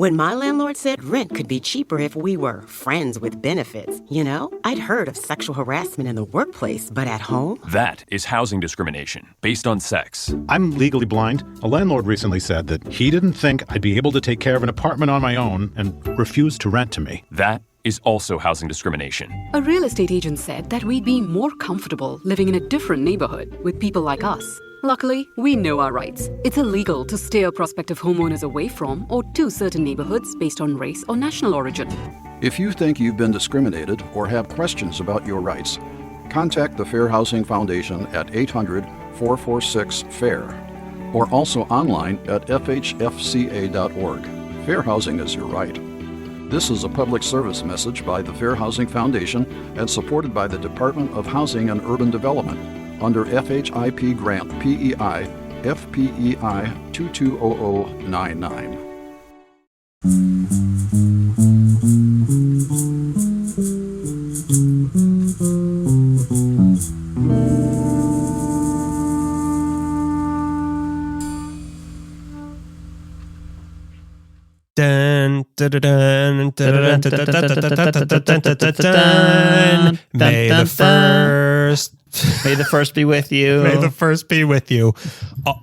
When my landlord said rent could be cheaper if we were friends with benefits, you know? I'd heard of sexual harassment in the workplace, but at home? That is housing discrimination based on sex. I'm legally blind. A landlord recently said that he didn't think I'd be able to take care of an apartment on my own and refused to rent to me. That is also housing discrimination. A real estate agent said that we'd be more comfortable living in a different neighborhood with people like us. Luckily, we know our rights. It's illegal to steer prospective homeowners away from or to certain neighborhoods based on race or national origin. If you think you've been discriminated or have questions about your rights, contact the Fair Housing Foundation at 800-446-FAIR or also online at fhfca.org. Fair housing is your right. This is a public service message by the Fair Housing Foundation and supported by the Department of Housing and Urban Development under FHIP Grant PEI FPEI 220099. Dun, dun, dun, dun, dun, dun, dun, dun, dun, dun. May the first. May the first be with you. May the first be with you. Oh,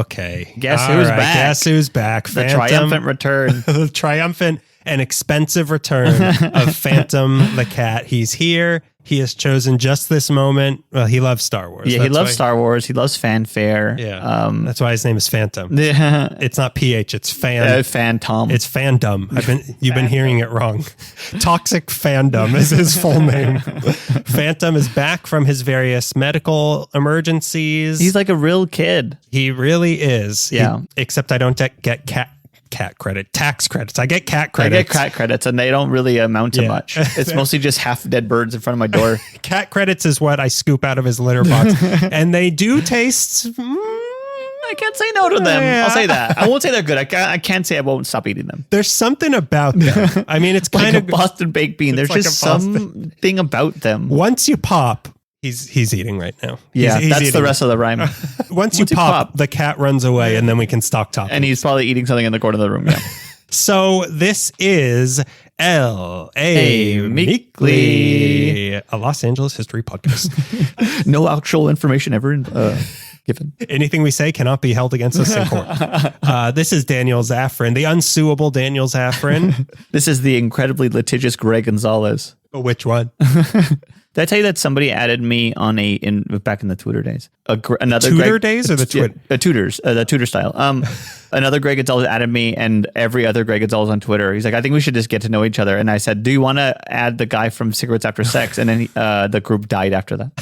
okay. Guess who's back? Guess who's back? The triumphant return. The triumphant and expensive return of Phantom the cat. He's here. He has chosen just this moment. Well, he loves Star Wars. Yeah, he loves Star Wars. He loves fanfare. Yeah, that's why his name is Phantom. Yeah. It's not PH. It's Phantom. It's fandom. You've been hearing it wrong. Toxic Fandom is his full name. Phantom is back from his various medical emergencies. He's like a real kid. He really is. Yeah. Except I don't get tax credits. I get cat credits. I get cat credits, and they don't really amount to much. It's mostly just half dead birds in front of my door. Cat credits is what I scoop out of his litter box, and they do taste. I can't say no to them. Yeah. I'll say that. I won't say they're good. I can't say I won't stop eating them. There's something about them. I mean, it's kind like of a Boston baked bean. There's like just something about them. Once you pop. He's eating right now. Yeah, he's that's eating. the rest of the rhyme. Once you pop, the cat runs away, and then we can stock top. And he's probably eating something in the corner of the room. Yeah. So this is L.A. Meekly, a Los Angeles history podcast. No actual information ever given. Anything we say cannot be held against us in court. This is Daniel Zaffron, the unsuable Daniel Zaffron. This is the incredibly litigious Greg Gonzalez. Which one? Did I tell you that somebody added me on back in the Twitter days? Another Tudor Greg, days or the Twitter? The Tudor style. Another Greg Gonzalez added me and every other Greg Gonzalez on Twitter. He's like, I think we should just get to know each other. And I said, do you want to add the guy from Cigarettes After Sex? And then the group died after that.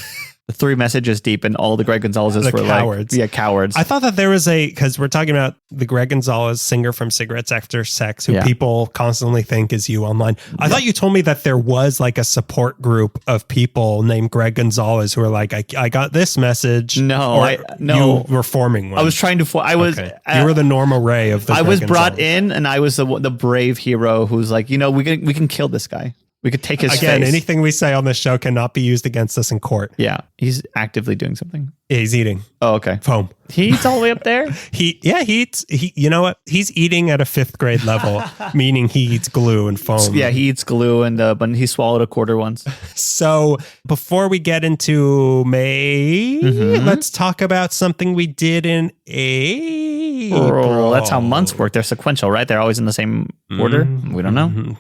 3 messages deep, and all the Greg Gonzalez's were cowards. Like, cowards. I thought that there was because we're talking about the Greg Gonzalez singer from Cigarettes After Sex, who people constantly think is you online. I thought you told me that there was like a support group of people named Greg Gonzalez who were like, I got this message. No, you were forming one. I was trying to. You were the Norma Ray of the. I was brought in, and I was the brave hero who's like, we can kill this guy. We could take his face. Anything we say on this show cannot be used against us in court. Yeah, he's actively doing something. He's eating. Oh, okay. Foam. He eats all the way up there? He eats. You know what? He's eating at a 5th grade level, meaning he eats glue and foam. Yeah, he eats glue, and but he swallowed a quarter once. So before we get into May, let's talk about something we did in April. That's how months work. They're sequential, right? They're always in the same order. We don't know.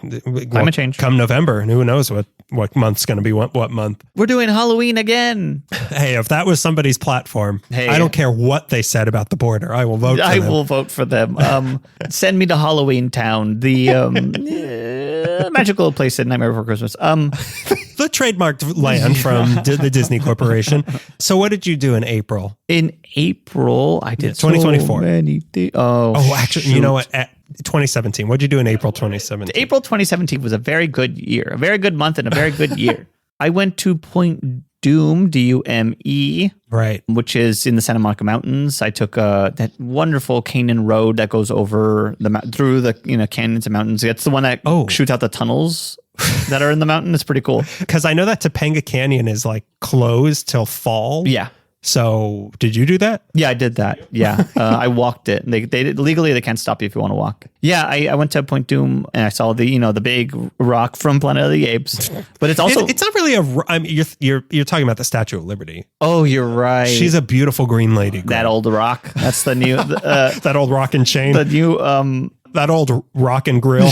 Climate change. Come November, who knows what month's going to be what month. We're doing Halloween again. Hey, if that was somebody's platform, I don't care what they said about the border. I will vote for them. I will vote for them. Send me to Halloween Town, the magical place at Nightmare Before Christmas. The trademarked land from the Disney Corporation. So what did you do in April? In April, I did 2024. So many things. Actually, you know what? 2017. What did you do in April 2017? April 2017 was a very good year, a very good month, and a very good year. I went to Point Dume, D-U-M-E, right, which is in the Santa Monica Mountains. I took that wonderful Canyon road that goes over through the canyons and mountains. It's the one that shoots out the tunnels that are in the mountain. It's pretty cool. Because I know that Topanga Canyon is like closed till fall. Yeah. So did you do that? Yeah, I did that. Yeah, I walked it. They legally they can't stop you if you want to walk. Yeah, I went to Point Doom and I saw the big rock from Planet of the Apes. But it's also it's not really you're talking about the Statue of Liberty. Oh, you're right. She's a beautiful green lady. That old rock. That's the new that old rock and chain. The new that old rock and grill.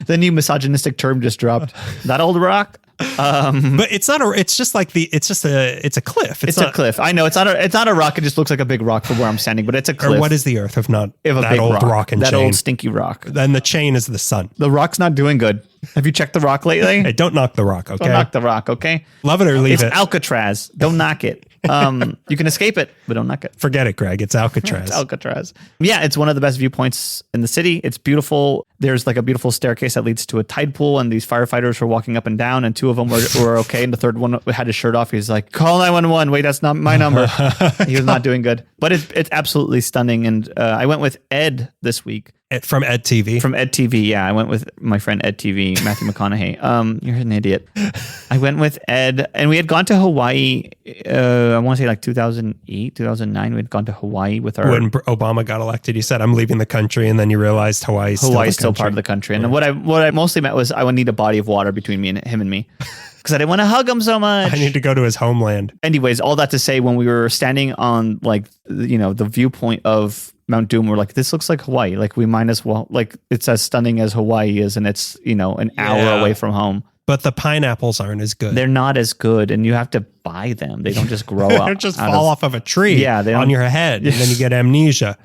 The new misogynistic term just dropped. That old rock. But it's not it's a cliff. It's a cliff. I know it's not a rock. It just looks like a big rock from where I'm standing, but it's a cliff. Or what is the earth if not if that big old rock and that chain? That old stinky rock. Then the chain is the sun. The rock's not doing good. Have you checked the rock lately? Hey, don't knock the rock, okay? Don't knock the rock, okay? Love it or leave it. It's Alcatraz. Don't knock it. You can escape it, but don't knock it. Forget it, Greg. It's Alcatraz. It's Alcatraz. Yeah, it's one of the best viewpoints in the city. It's beautiful. There's like a beautiful staircase that leads to a tide pool, and these firefighters were walking up and down, and two of them were okay, and the third one had his shirt off. He's like, call 911. Wait, that's not my number. He was not doing good. But it's absolutely stunning. And I went with Ed this week. From Ed TV? From Ed TV, yeah. I went with my friend Ed TV, Matthew McConaughey. You're an idiot. I went with Ed, and we had gone to Hawaii, I want to say like 2008, 2009. We had gone to Hawaii with our... When Obama got elected, you said, I'm leaving the country, and then you realized Hawaii's still part of the country. And what I mostly meant was I would need a body of water between him and me. Because I didn't want to hug him so much. I need to go to his homeland. Anyways, all that to say, when we were standing on the viewpoint of Mount Doom, we're like, this looks like Hawaii. Like we might as well, like it's as stunning as Hawaii is, and it's an hour away from home. But the pineapples aren't as good. They're not as good, and you have to buy them. They don't just grow up. They just fall off of a tree on your head, and then you get amnesia.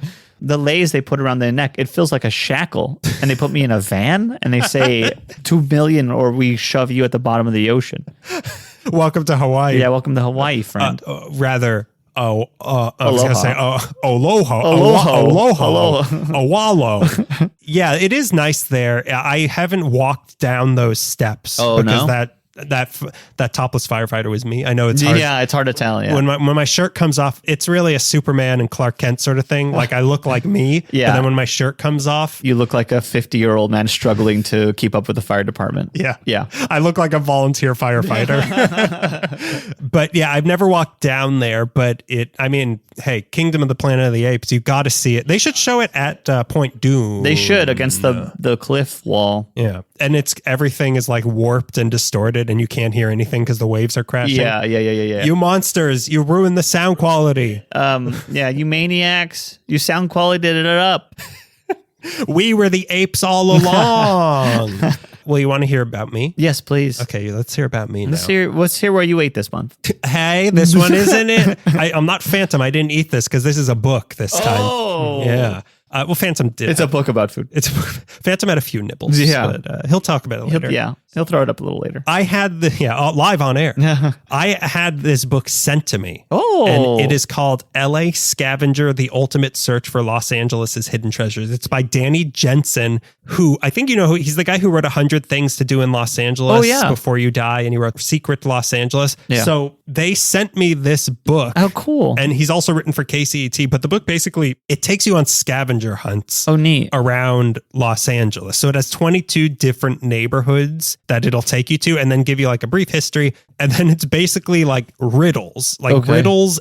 The leis they put around their neck, it feels like a shackle. And they put me in a van, and they say, 2 million or we shove you at the bottom of the ocean. Welcome to Hawaii. Yeah, welcome to Hawaii, friend. I was going to say, aloha. Awalo. Yeah, it is nice there. I haven't walked down those steps because that topless firefighter was me. I know it's hard. Yeah, it's hard to tell. Yeah. When my shirt comes off, it's really a Superman and Clark Kent sort of thing. Like I look like me. Yeah. And then when my shirt comes off, you look like a 50-year-old man struggling to keep up with the fire department. Yeah. Yeah. I look like a volunteer firefighter. But yeah, I've never walked down there, but hey, Kingdom of the Planet of the Apes, you got to see it. They should show it at Point Doom. They should, against the cliff wall. Yeah. And everything is like warped and distorted, and you can't hear anything because the waves are crashing. Yeah. You monsters, you ruined the sound quality. You maniacs, you sound quality did it up. We were the apes all along. Well, you want to hear about me? Yes, please. Okay, let's hear about me now. Let's hear where you ate this month. Hey, this one isn't it? I'm not Phantom. I didn't eat this because this is a book this time. Oh. Yeah. Well, Phantom did. It's a book about food. Phantom had a few nibbles. Yeah. But, he'll talk about it later. He'll throw it up a little later. I had live on air. I had this book sent to me. Oh. And it is called L.A. Scavenger, The Ultimate Search for Los Angeles' Hidden Treasures. It's by Danny Jensen, who I think he's the guy who wrote 100 Things to Do in Los Angeles Before You Die, and he wrote Secret Los Angeles. Yeah. So they sent me this book. Oh, cool. And he's also written for KCET, but the book basically, it takes you on scavenger hunts around Los Angeles. So it has 22 different neighborhoods that it'll take you to, and then give you like a brief history. And then it's basically like riddles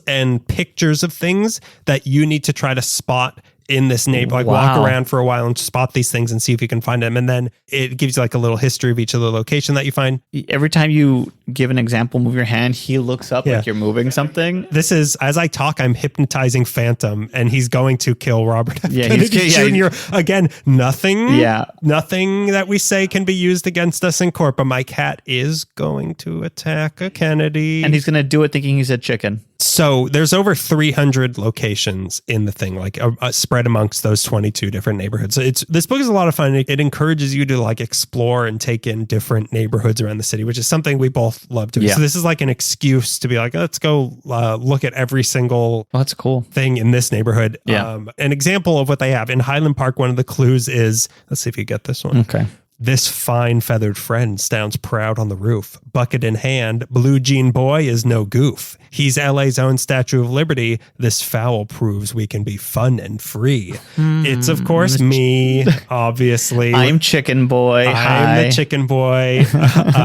and pictures of things that you need to try to spot in this neighborhood, walk around for a while and spot these things and see if you can find them. And then it gives you like a little history of each of the location that you find. Every time you give an example, move your hand, he looks up like you're moving something. This is, as I talk, I'm hypnotizing Phantom, and he's going to kill Robert F. Kennedy Jr. Again, nothing that we say can be used against us in court, but my cat is going to attack a Kennedy. And he's going to do it thinking he's a chicken. So there's over 300 locations in the thing, like spread amongst those 22 different neighborhoods. So this book is a lot of fun. It encourages you to like explore and take in different neighborhoods around the city, which is something we both love to do. Yeah. So this is like an excuse to be like, let's go look at every single that's cool thing in this neighborhood. Yeah. An example of what they have in Highland Park, one of the clues is, let's see if you get this one. Okay. This fine feathered friend stands proud on the roof, bucket in hand, Blue Jean Boy is no goof. He's LA's own Statue of Liberty. This foul proves we can be fun and free. It's, of course, me, obviously. I'm Chicken Boy. I'm the Chicken Boy.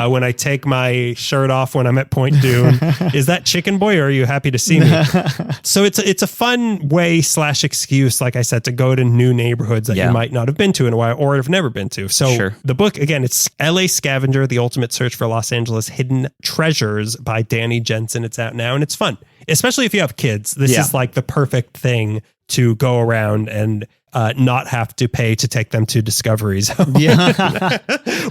When I take my shirt off when I'm at Point Dune. Is that Chicken Boy, or are you happy to see me? So it's a fun way / excuse, like I said, to go to new neighborhoods that you might not have been to in a while or have never been to. So the book, again, it's LA Scavenger, The Ultimate Search for Los Angeles Hidden Treasures by Danny Jensen. It's out now and it's fun, especially if you have kids. This is like the perfect thing to go around and not have to pay to take them to Discovery Zone,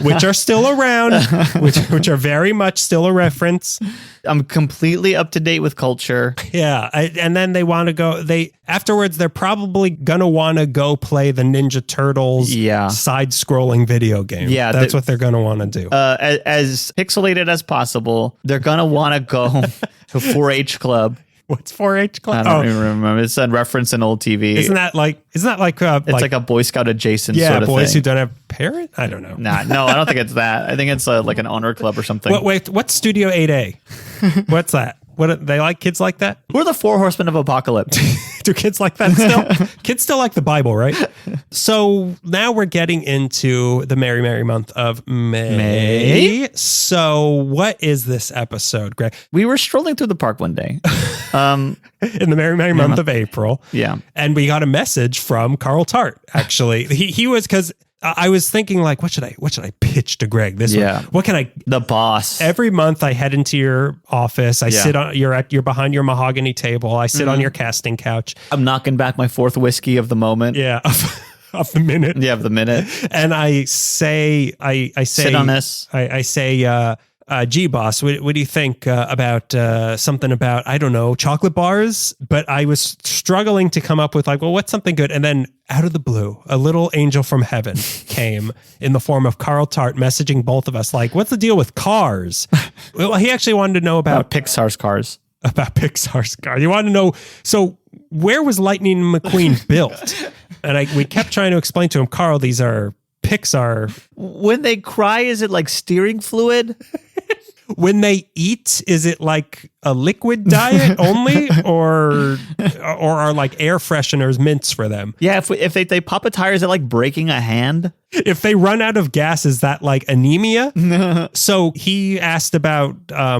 which are still around, which are very much still a reference. I'm completely up to date with culture. Yeah. And then they want to go, afterwards, they're probably going to want to go play the Ninja Turtles side-scrolling video game. Yeah. That's what they're going to want to do. As pixelated as possible, they're going to want to go to 4-H Club. What's 4-H Club? I don't even remember. It's a reference in old TV. Isn't that like it's like a Boy Scout adjacent sort of boys thing. who don't have parents? I don't know. No, I don't think it's that. I think it's like an honor club or something. What's Studio 8A? What's that? What they like kids like that? We're the 4 Horsemen of Apocalypse. Do kids like that still? Kids still like the Bible, right? So now we're getting into the merry month of May. So what is this episode, Greg? We were strolling through the park one day. In the merry month of April. Yeah. And we got a message from Carl Tart, actually. He was, because I was thinking, like, what should I pitch to Greg this one? What can I? The boss. Every month I head into your office. I sit on you're behind your mahogany table. I sit on your casting couch. I'm knocking back my 4th whiskey of the moment. Yeah. Of the minute. Yeah, of the minute. And I say sit on this. I say gee, boss, what do you think about something about, I don't know, chocolate bars? But I was struggling to come up with like, well, what's something good? And then out of the blue, a little angel from heaven came in the form of Carl Tart messaging both of us like, what's the deal with cars? Well, he actually wanted to know about Pixar's cars. About Pixar's cars. You wanted to know, so where was Lightning McQueen built? And we kept trying to explain to him, Carl, these are Pixar. When they cry, is it like steering fluid? When they eat, is it like a liquid diet only, or are like air fresheners mints for them? Yeah, if they pop a tire, is it like breaking a hand? If they run out of gas, is that like anemia? So he asked about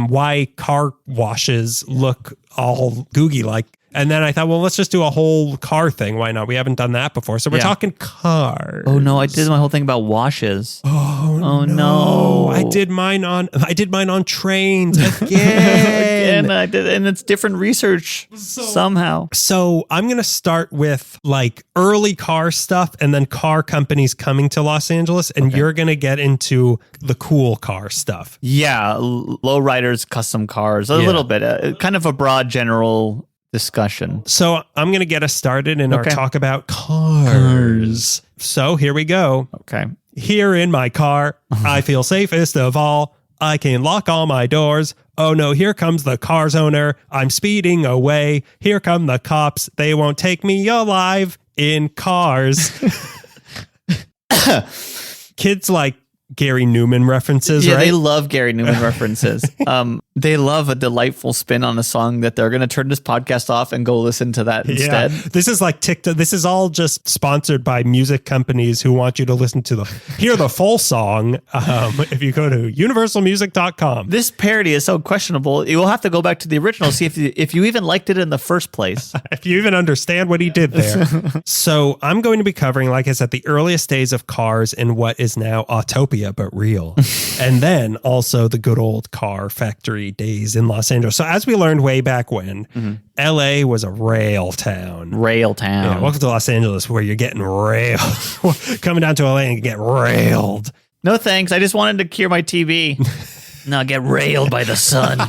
why car washes look all gooey like. And then I thought, well, let's just do a whole car thing. Why not? We haven't done that before. So we're talking cars. Oh no, I did my whole thing about washes. Oh no. I did mine on trains again. Again, I did, and it's different research somehow. So I'm going to start with like early car stuff and then car companies coming to Los Angeles, and you're going to get into the cool car stuff. Yeah, lowriders, custom cars, a little bit, kind of a broad general discussion. So I'm going to get us started in our talk about cars. So here we go. Okay. Here in my car, I feel safest of all. I can lock all my doors. Oh no, here comes the car's owner. I'm speeding away. Here come the cops. They won't take me alive in cars. Kids like Gary Newman references, right? Yeah, they love Gary Newman references. They love a delightful spin on a song that they're going to turn this podcast off and go listen to that instead. This is like TikTok. This is all just sponsored by music companies who want you to listen to hear the full song. If you go to universalmusic.com. This parody is so questionable. You will have to go back to the original, see if you even liked it in the first place. If you even understand what he did there. So I'm going to be covering, like I said, the earliest days of cars in what is now Autopia, but real. And then also the good old car factory days in Los Angeles. So as we learned way back when, LA was a rail town. Yeah, welcome to Los Angeles, where you're getting railed. Coming down to LA and get railed. No thanks. I just wanted to cure my TV. No, get railed by the sun.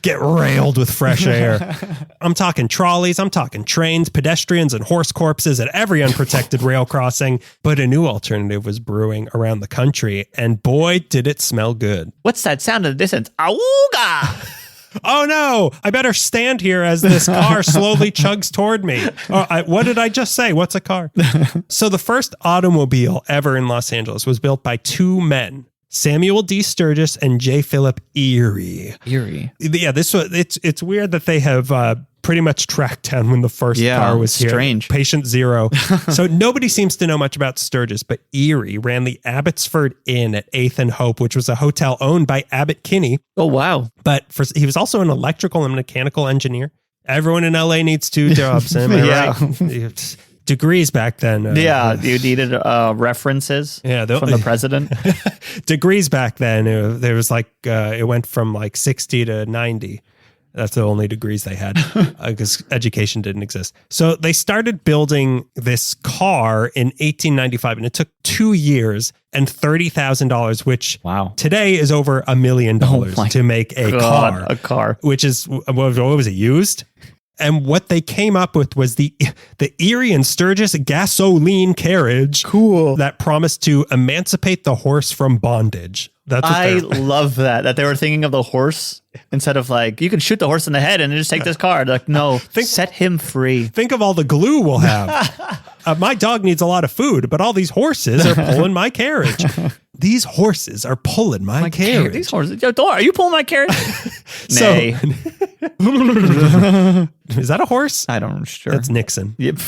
Get railed with fresh air. I'm talking trolleys, I'm talking trains, pedestrians, and horse corpses at every unprotected rail crossing. But a new alternative was brewing around the country, and boy, did it smell good. What's that sound in the distance? Auga! Oh no, I better stand here as this car slowly chugs toward me. What did I just say? What's a car? So the first automobile ever in Los Angeles was built by two men. Samuel D. Sturgis and J. Philip Erie. Yeah, this was it's weird that they have pretty much tracked down when the first car was here. Strange. Patient zero. So nobody seems to know much about Sturgis, but Erie ran the Abbotsford Inn at 8th and Hope, which was a hotel owned by Abbott Kinney. Oh, wow. But he was also an electrical and mechanical engineer. Everyone in LA needs 2 jobs. Am I right? Degrees back then. You needed references from the president. Degrees back then, there was like, it went from like 60 to 90. That's the only degrees they had because education didn't exist. So they started building this car in 1895, and it took 2 years and $30,000, which today is over $1 million to make a car. Which is, what was it, used? And what they came up with was the Erie and Sturgis gasoline carriage. Cool. That promised to emancipate the horse from bondage. I love that they were thinking of the horse instead of like, you can shoot the horse in the head and just take this car. They're like, no, set him free. Think of all the glue we'll have. My dog needs a lot of food, but all these horses are pulling my carriage. These horses are pulling my carriage. These horses. Are you pulling my carriage? Nay. Is that a horse? I don't know. Sure. That's Nixon. Yep.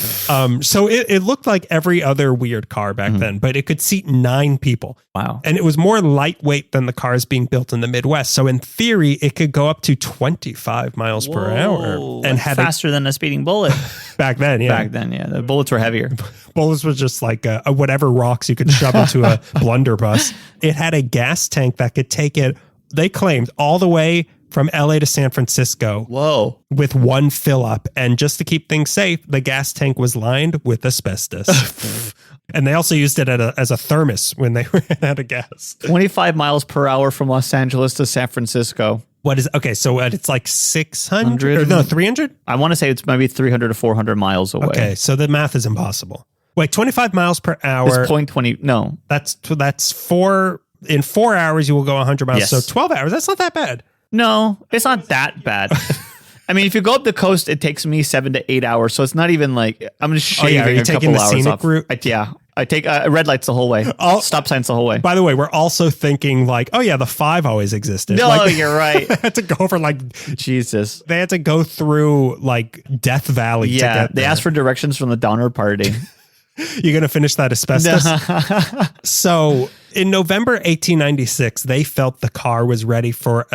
So it looked like every other weird car back then, but it could seat 9 people. Wow. And it was more lightweight than the cars being built in the Midwest. So in theory, it could go up to 25 miles per hour. And had faster than a speeding bullet. Back then, yeah. The bullets were heavier. Bullets was just like whatever rocks you could shove into a blunderbuss. It had a gas tank that could take it, they claimed, all the way from LA to San Francisco. Whoa. With one fill up. And just to keep things safe, the gas tank was lined with asbestos. And they also used it as a thermos when they ran out of gas. 25 miles per hour from Los Angeles to San Francisco. So it's like 600? Or no, 300? I want to say it's maybe 300 to 400 miles away. Okay, so the math is impossible. Wait, 25 miles per hour. It's 0.20. No. That's in 4 hours, you will go 100 miles. Yes. So 12 hours, that's not that bad. No, it's not that bad. I mean, if you go up the coast, it takes me 7 to 8 hours. So it's not even like I'm just shaving a couple hours scenic off. Route? I take red lights the whole way. Stop signs the whole way. By the way, we're also thinking like, oh yeah, the 5 always existed. No, you're right. They had to go over Jesus. They had to go through like Death Valley. Yeah, to get they asked for directions from the Donner Party. You're going to finish that asbestos? So in November 1896, they felt the car was ready for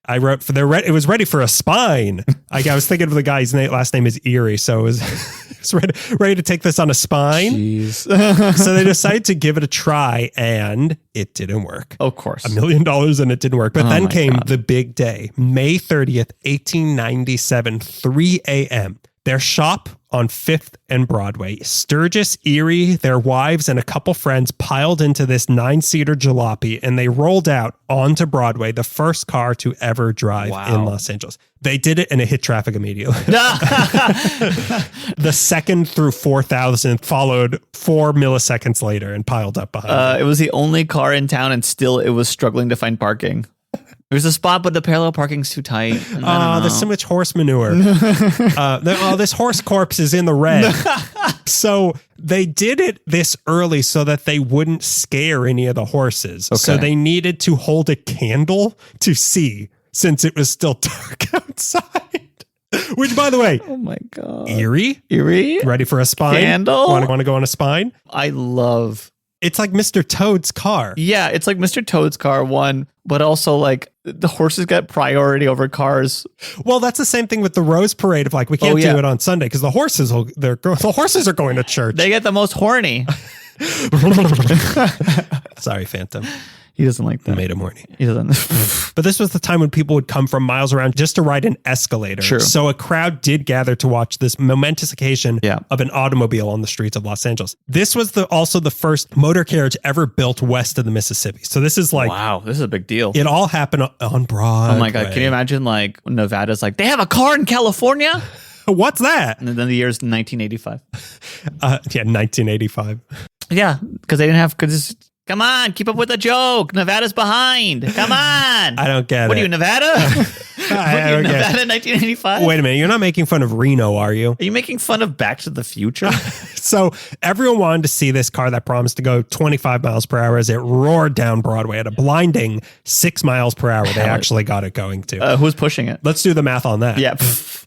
it was ready for a spine. I was thinking of the guy's last name is Erie, so it was ready to take this on a spine. Jeez. So they decided to give it a try, and it didn't work. Of course. $1 million and it didn't work. But then came the big day, May 30th, 1897, 3 a.m. Their shop on 5th and Broadway. Sturgis, Erie, their wives, and a couple friends piled into this 9-seater jalopy, and they rolled out onto Broadway, the first car to ever drive in Los Angeles. They did it, and it hit traffic immediately. The second through 4,000 followed 4 milliseconds later and piled up behind it was the only car in town, and still it was struggling to find parking. There's a spot, but the parallel parking's too tight. There's so much horse manure. This horse corpse is in the red. So they did it this early so that they wouldn't scare any of the horses. Okay. So they needed to hold a candle to see since it was still dark outside. Which, by the way, oh my God. Erie? Ready for a spine? Candle? Want to go on a spine? I love. It's like Mr. Toad's car. Yeah, it's like Mr. Toad's car, one, but also like the horses get priority over cars. Well, that's the same thing with the Rose Parade of like, we can't do it on Sunday because the horses are going to church. They get the most horny. Sorry, Phantom. He doesn't like that. Made him horny. He doesn't. But this was the time when people would come from miles around just to ride an escalator. True. So a crowd did gather to watch this momentous occasion of an automobile on the streets of Los Angeles. This was also the first motor carriage ever built west of the Mississippi. So this is like... Wow, this is a big deal. It all happened on Broadway. Oh my God. Can you imagine like Nevada's like, they have a car in California? What's that? And then the year's 1985. 1985. Yeah, because they didn't have... Come on, keep up with the joke. Nevada's behind. Come on. I don't get it. What are you, Nevada? Nevada in 1985? Wait a minute. You're not making fun of Reno, are you? Are you making fun of Back to the Future? So everyone wanted to see this car that promised to go 25 miles per hour as it roared down Broadway at a blinding 6 miles per hour. They actually got it going to. Who's pushing it? Let's do the math on that. Yeah.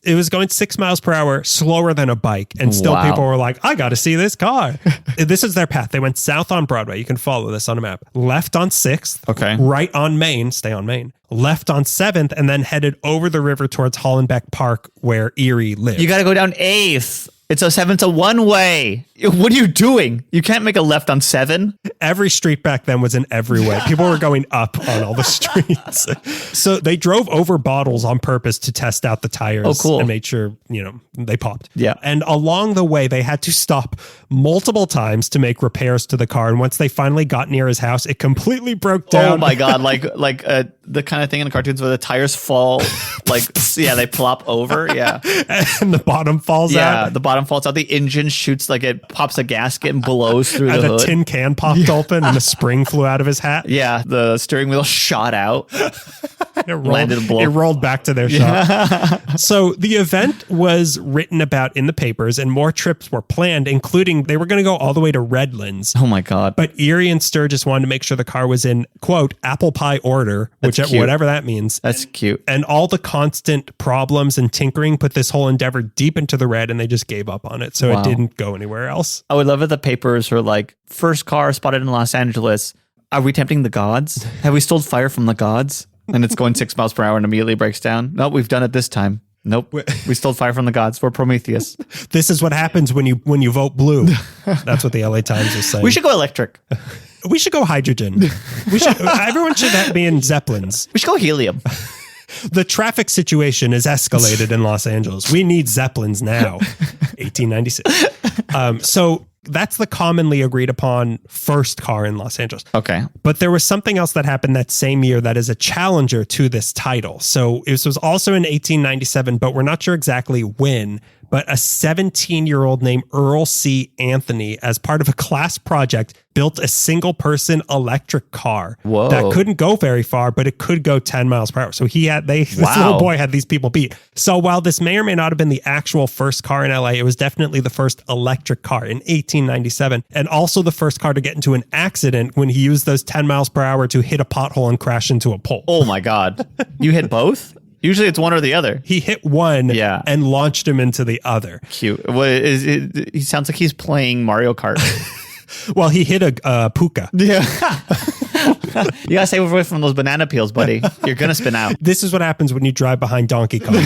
It was going 6 miles per hour slower than a bike. And still people were like, I got to see this car. This is their path. They went south on Broadway. You can follow this on a map. Left on 6th. Okay. Right on Main. Stay on Main. Left on 7th and then headed over the river towards Hollenbeck Park where Erie lived. You got to go down 8th. It's a one-way. What are you doing? You can't make a left on 7. Every street back then was in every way. People were going up on all the streets. So they drove over bottles on purpose to test out the tires. Oh, cool. And made sure, they popped. Yeah. And along the way, they had to stop multiple times to make repairs to the car. And once they finally got near his house, it completely broke down. Oh my God. Like the kind of thing in the cartoons where the tires fall, they plop over. Yeah. And the bottom falls out. Yeah. The bottom falls out. The engine shoots, like it pops a gasket and blows through And the a hood. tin can popped open and a spring flew out of his hat. Yeah. The steering wheel shot out. It rolled back to their shop. So the event was written about in the papers and more trips were planned, including they were going to go all the way to Redlands. Oh my God. But Erie and Sturgis wanted to make sure the car was in, quote, apple pie order, whatever that means. That's cute. And all the constant problems and tinkering put this whole endeavor deep into the red and they just gave up on it. So it didn't go anywhere else. I would love if the papers were like, first car spotted in Los Angeles. Are we tempting the gods? Have we stole fire from the gods? And it's going 6 miles per hour and immediately breaks down. Nope, we've done it this time. Nope, we stole fire from the gods. We're Prometheus. This is what happens when you vote blue. That's what the LA Times is saying. We should go electric. We should go hydrogen. Everyone should be in Zeppelins. We should go helium. The traffic situation is escalated in Los Angeles. We need Zeppelins now. 1896. So that's the commonly agreed upon first car in Los Angeles. Okay. But there was something else that happened that same year that is a challenger to this title. So this was also in 1897, but we're not sure exactly when. But a 17-year-old named Earl C. Anthony, as part of a class project, built a single-person electric car that couldn't go very far, but it could go 10 miles per hour. So this little boy had these people beat. So while this may or may not have been the actual first car in LA, it was definitely the first electric car in 1897, and also the first car to get into an accident when he used those 10 miles per hour to hit a pothole and crash into a pole. Oh my God. You hit both? Usually it's one or the other. He hit one and launched him into the other. Cute. He sounds like he's playing Mario Kart. Well, he hit a puka. Yeah. You gotta stay away from those banana peels, buddy. You're gonna spin out. This is what happens when you drive behind Donkey Kong.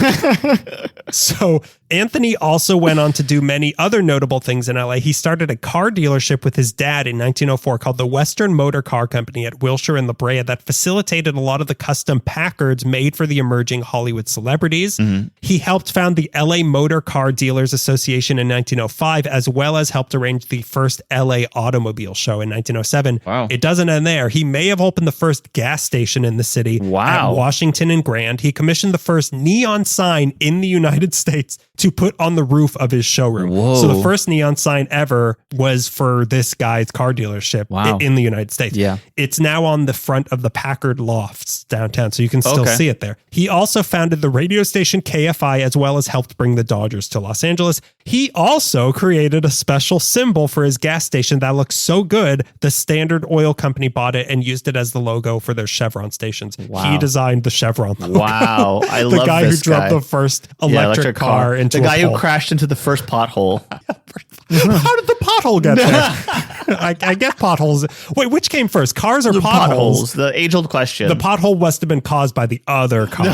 So Anthony also went on to do many other notable things in LA. He started a car dealership with his dad in 1904 called the Western Motor Car Company at Wilshire and La Brea that facilitated a lot of the custom Packards made for the emerging Hollywood celebrities. Mm-hmm. He helped found the LA Motor Car Dealers Association in 1905, as well as helped arrange the first LA Automobile Show in 1907. Wow. It doesn't end there. He may have opened the first gas station in the city at Washington and Grand. He commissioned the first neon sign in the United States to put on the roof of his showroom. Whoa. So the first neon sign ever was for this guy's car dealership in the United States. Yeah. It's now on the front of the Packard lofts downtown, so you can still see it there. He also founded the radio station KFI, as well as helped bring the Dodgers to Los Angeles. He also created a special symbol for his gas station that looks so good, the Standard Oil Company bought it and used it as the logo for their Chevron stations. Wow. He designed the Chevron logo. Wow. I love the guy this who drove the first electric car into the guy a who pole. crashed into the first pothole. How did the pothole get there? I guess potholes. Wait, which came first, cars or potholes? The age-old question. The pothole must have been caused by the other car.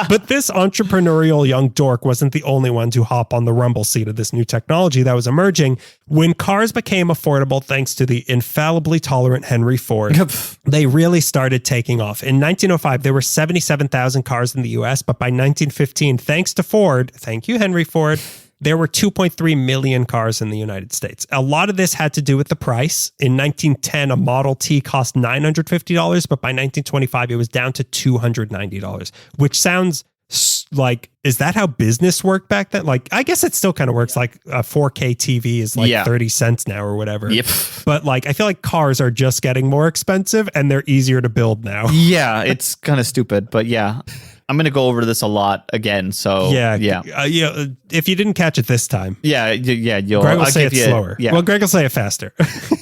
But this entrepreneurial young dork wasn't the only one to hop on the rumble seat of this new technology that was emerging. When cars became affordable thanks to the infallibly tolerant Henry Ford, they really started taking off. In 1905, there were 77,000 cars in the US, but by 1915, thanks to Ford, thank you, Henry Ford, there were 2.3 million cars in the United States. A lot of this had to do with the price. In 1910, a Model T cost $950, but by 1925, it was down to $290, which sounds like, is that how business worked back then? Like, I guess it still kind of works. Like a 4K TV is like 30 cents now or whatever. Yep. But like, I feel like cars are just getting more expensive and they're easier to build now. Yeah, it's kind of stupid, but yeah. I'm going to go over this a lot again. So Yeah. If you didn't catch it this time, Greg will say it slower. Yeah. Well, Greg will say it faster.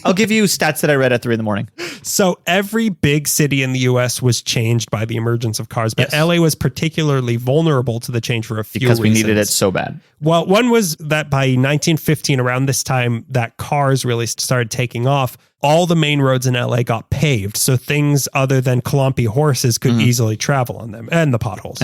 I'll give you stats that I read at 3 a.m. So every big city in the U.S. was changed by the emergence of cars, but LA was particularly vulnerable to the change for a few because we reasons. needed it so bad. Well, one was that by 1915, around this time that cars really started taking off, all the main roads in LA got paved. So things other than clumpy horses could easily travel on them, and the potholes.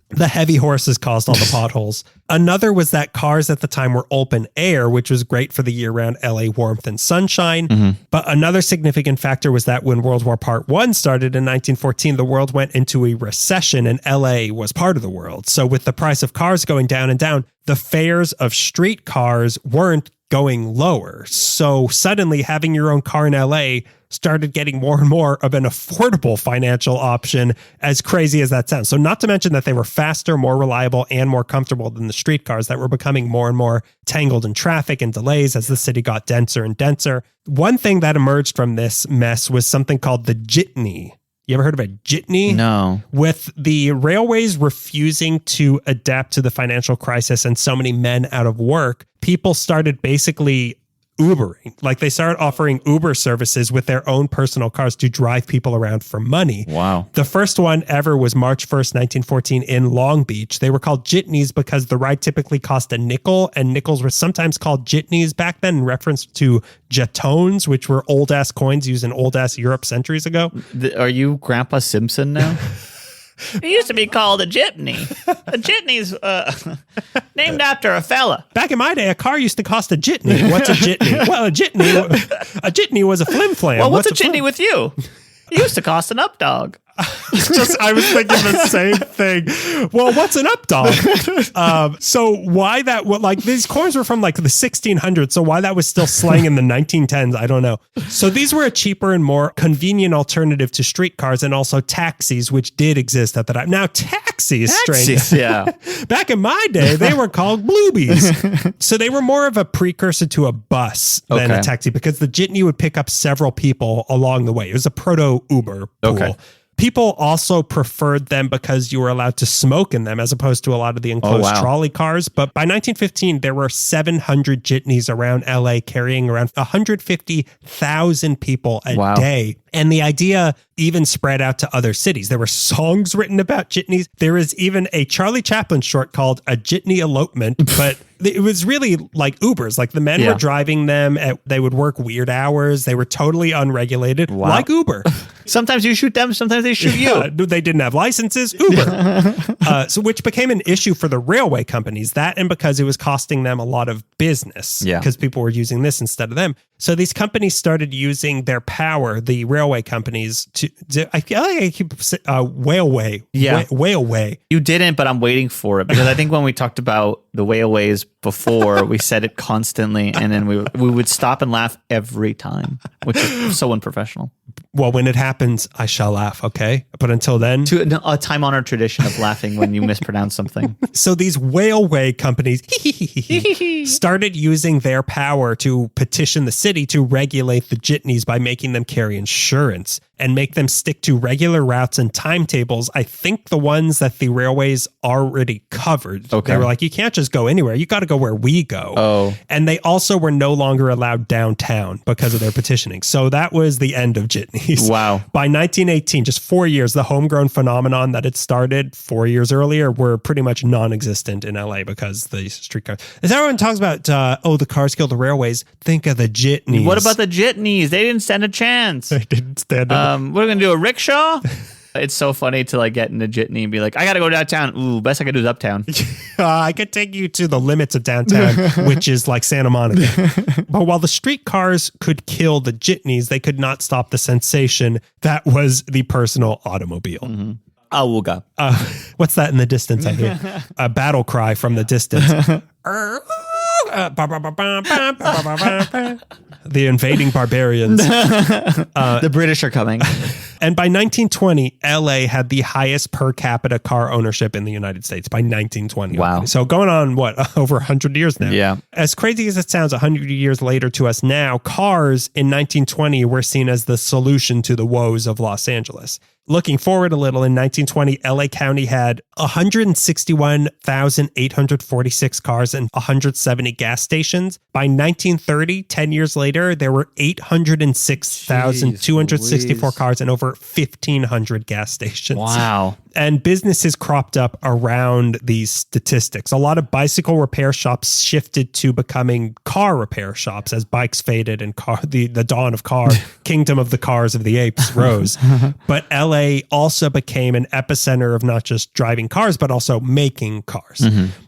The heavy horses caused all the potholes. Another was that cars at the time were open air, which was great for the year-round LA warmth and sunshine. But another significant factor was that when World War Part 1 started in 1914, the world went into a recession and LA was part of the world. So with the price of cars going down and down, the fares of street cars weren't going lower. So suddenly having your own car in LA started getting more and more of an affordable financial option, as crazy as that sounds. So not to mention that they were faster, more reliable, and more comfortable than the street cars that were becoming more and more tangled in traffic and delays as the city got denser and denser. One thing that emerged from this mess was something called the jitney. You ever heard of a jitney? No. With the railways refusing to adapt to the financial crisis and so many men out of work, people started basically Ubering. Like they started offering Uber services with their own personal cars to drive people around for money. Wow. The first one ever was March 1st, 1914 in Long Beach. They were called jitneys because the ride typically cost a nickel, and nickels were sometimes called jitneys back then in reference to jetons, which were old-ass coins used in old-ass Europe centuries ago. Are you Grandpa Simpson now? It used to be called a jitney. A jitney's named after a fella. Back in my day, a car used to cost a jitney. What's a jitney? Well, a jitney was a flim-flam. Well, what's a jitney with you? It used to cost an up dog. I was thinking the same thing. Well, what's an up dog? So why that, these coins were from like the 1600s. So why that was still slang in the 1910s, I don't know. So these were a cheaper and more convenient alternative to streetcars and also taxis, which did exist at the time. Now, taxis, strange. Yeah. Back in my day, they were called bluebies. So they were more of a precursor to a bus than a taxi because the jitney would pick up several people along the way. It was a proto-Uber pool. Okay. People also preferred them because you were allowed to smoke in them as opposed to a lot of the enclosed trolley cars. But by 1915, there were 700 jitneys around LA carrying around 150,000 people a day. And the idea even spread out to other cities. There were songs written about jitneys. There is even a Charlie Chaplin short called A Jitney Elopement, but it was really like Ubers. Like the men were driving them. They would work weird hours. They were totally unregulated, like Uber. Sometimes you shoot them, sometimes they shoot you. They didn't have licenses, Uber. So which became an issue for the railway companies, that and because it was costing them a lot of business because people were using this instead of them. So these companies started using their power, the railway companies, to I feel like I keep saying whaleway. Yeah. Whaleway. You didn't, but I'm waiting for it because I think when we talked about the whaleways before, we said it constantly and then we would stop and laugh every time, which is so unprofessional. Well, when it happens, I shall laugh, okay? But until then... A time-honored tradition of laughing when you mispronounce something. So these whaleway companies started using their power to petition the city to regulate the jitneys by making them carry insurance and make them stick to regular routes and timetables. I think the ones that the railways already covered. Okay. They were like, you can't just go anywhere. You got to go where we go. Oh. And they also were no longer allowed downtown because of their petitioning. So that was the end of jitneys. Wow. By 1918, just 4 years, the homegrown phenomenon that had started 4 years earlier were pretty much non-existent in LA because the streetcars. As everyone talks about, the cars killed the railways, think of the jitneys. What about the jitneys? They didn't stand a chance. They didn't stand a we're going to do a rickshaw? It's so funny to like get in a jitney and be like, I got to go downtown. Ooh, best I could do is uptown. I could take you to the limits of downtown, which is like Santa Monica. But while the streetcars could kill the jitneys, they could not stop the sensation that was the personal automobile. Mm-hmm. Awooga. What's that in the distance I hear? A battle cry from the distance. The invading barbarians. The British are coming. And by 1920, LA had the highest per capita car ownership in the United States by 1920. Wow. So going on, over 100 years now. Yeah. As crazy as it sounds, 100 years later to us now, cars in 1920 were seen as the solution to the woes of Los Angeles. Looking forward a little, in 1920, LA County had 161,846 cars and 170 gas stations. By 1930, 10 years later, there were 806,264 cars and over 1,500 gas stations. Wow. And businesses cropped up around these statistics. A lot of bicycle repair shops shifted to becoming car repair shops as bikes faded and the dawn of kingdom of the cars of the apes rose. But LA also became an epicenter of not just driving cars, but also making cars.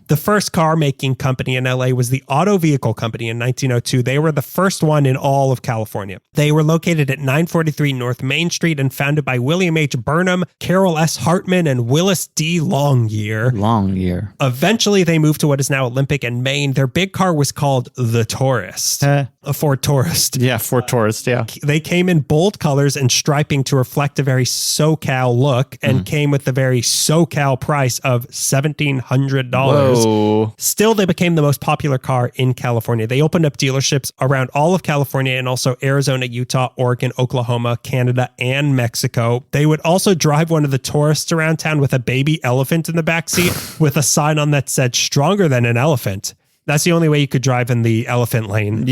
The first car making company in LA was the Auto Vehicle Company in 1902. They were the first one in all of California. They were located at 943 North Main Street and founded by William H. Burnham, Carroll S. Hartman, and Willis D. Longyear. Eventually, they moved to what is now Olympic and Main. Their big car was called the Tourist. A Ford Tourist. Yeah, Ford Tourist, yeah. They came in bold colors and striping to reflect a very SoCal look and came with the very SoCal price of $1,700. Whoa. Still, they became the most popular car in California. They opened up dealerships around all of California and also Arizona, Utah, Oregon, Oklahoma, Canada, and Mexico. They would also drive one of the tourists around town with a baby elephant in the backseat with a sign on that said, "Stronger than an elephant." That's the only way you could drive in the elephant lane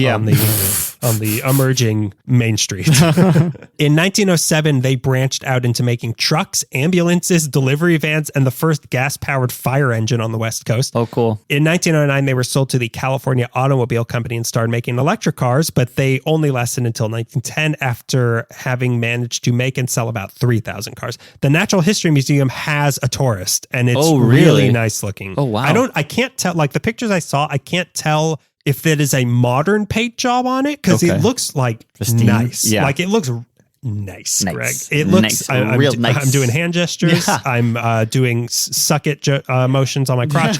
on the emerging Main Street. In 1907, they branched out into making trucks, ambulances, delivery vans, and the first gas-powered fire engine on the West Coast. Oh, cool. In 1909, they were sold to the California Automospiel Company and started making electric cars, but they only lasted until 1910 after having managed to make and sell about 3,000 cars. The Natural History Museum has a Tourist, and it's really nice looking. Oh, wow. I can't tell, like the pictures I saw, I can't tell if that is a modern paint job on it because it looks like nice. Yeah. Like it looks nice, Greg. It looks nice. I'm doing hand gestures. Yeah. I'm doing suck it motions on my crotch.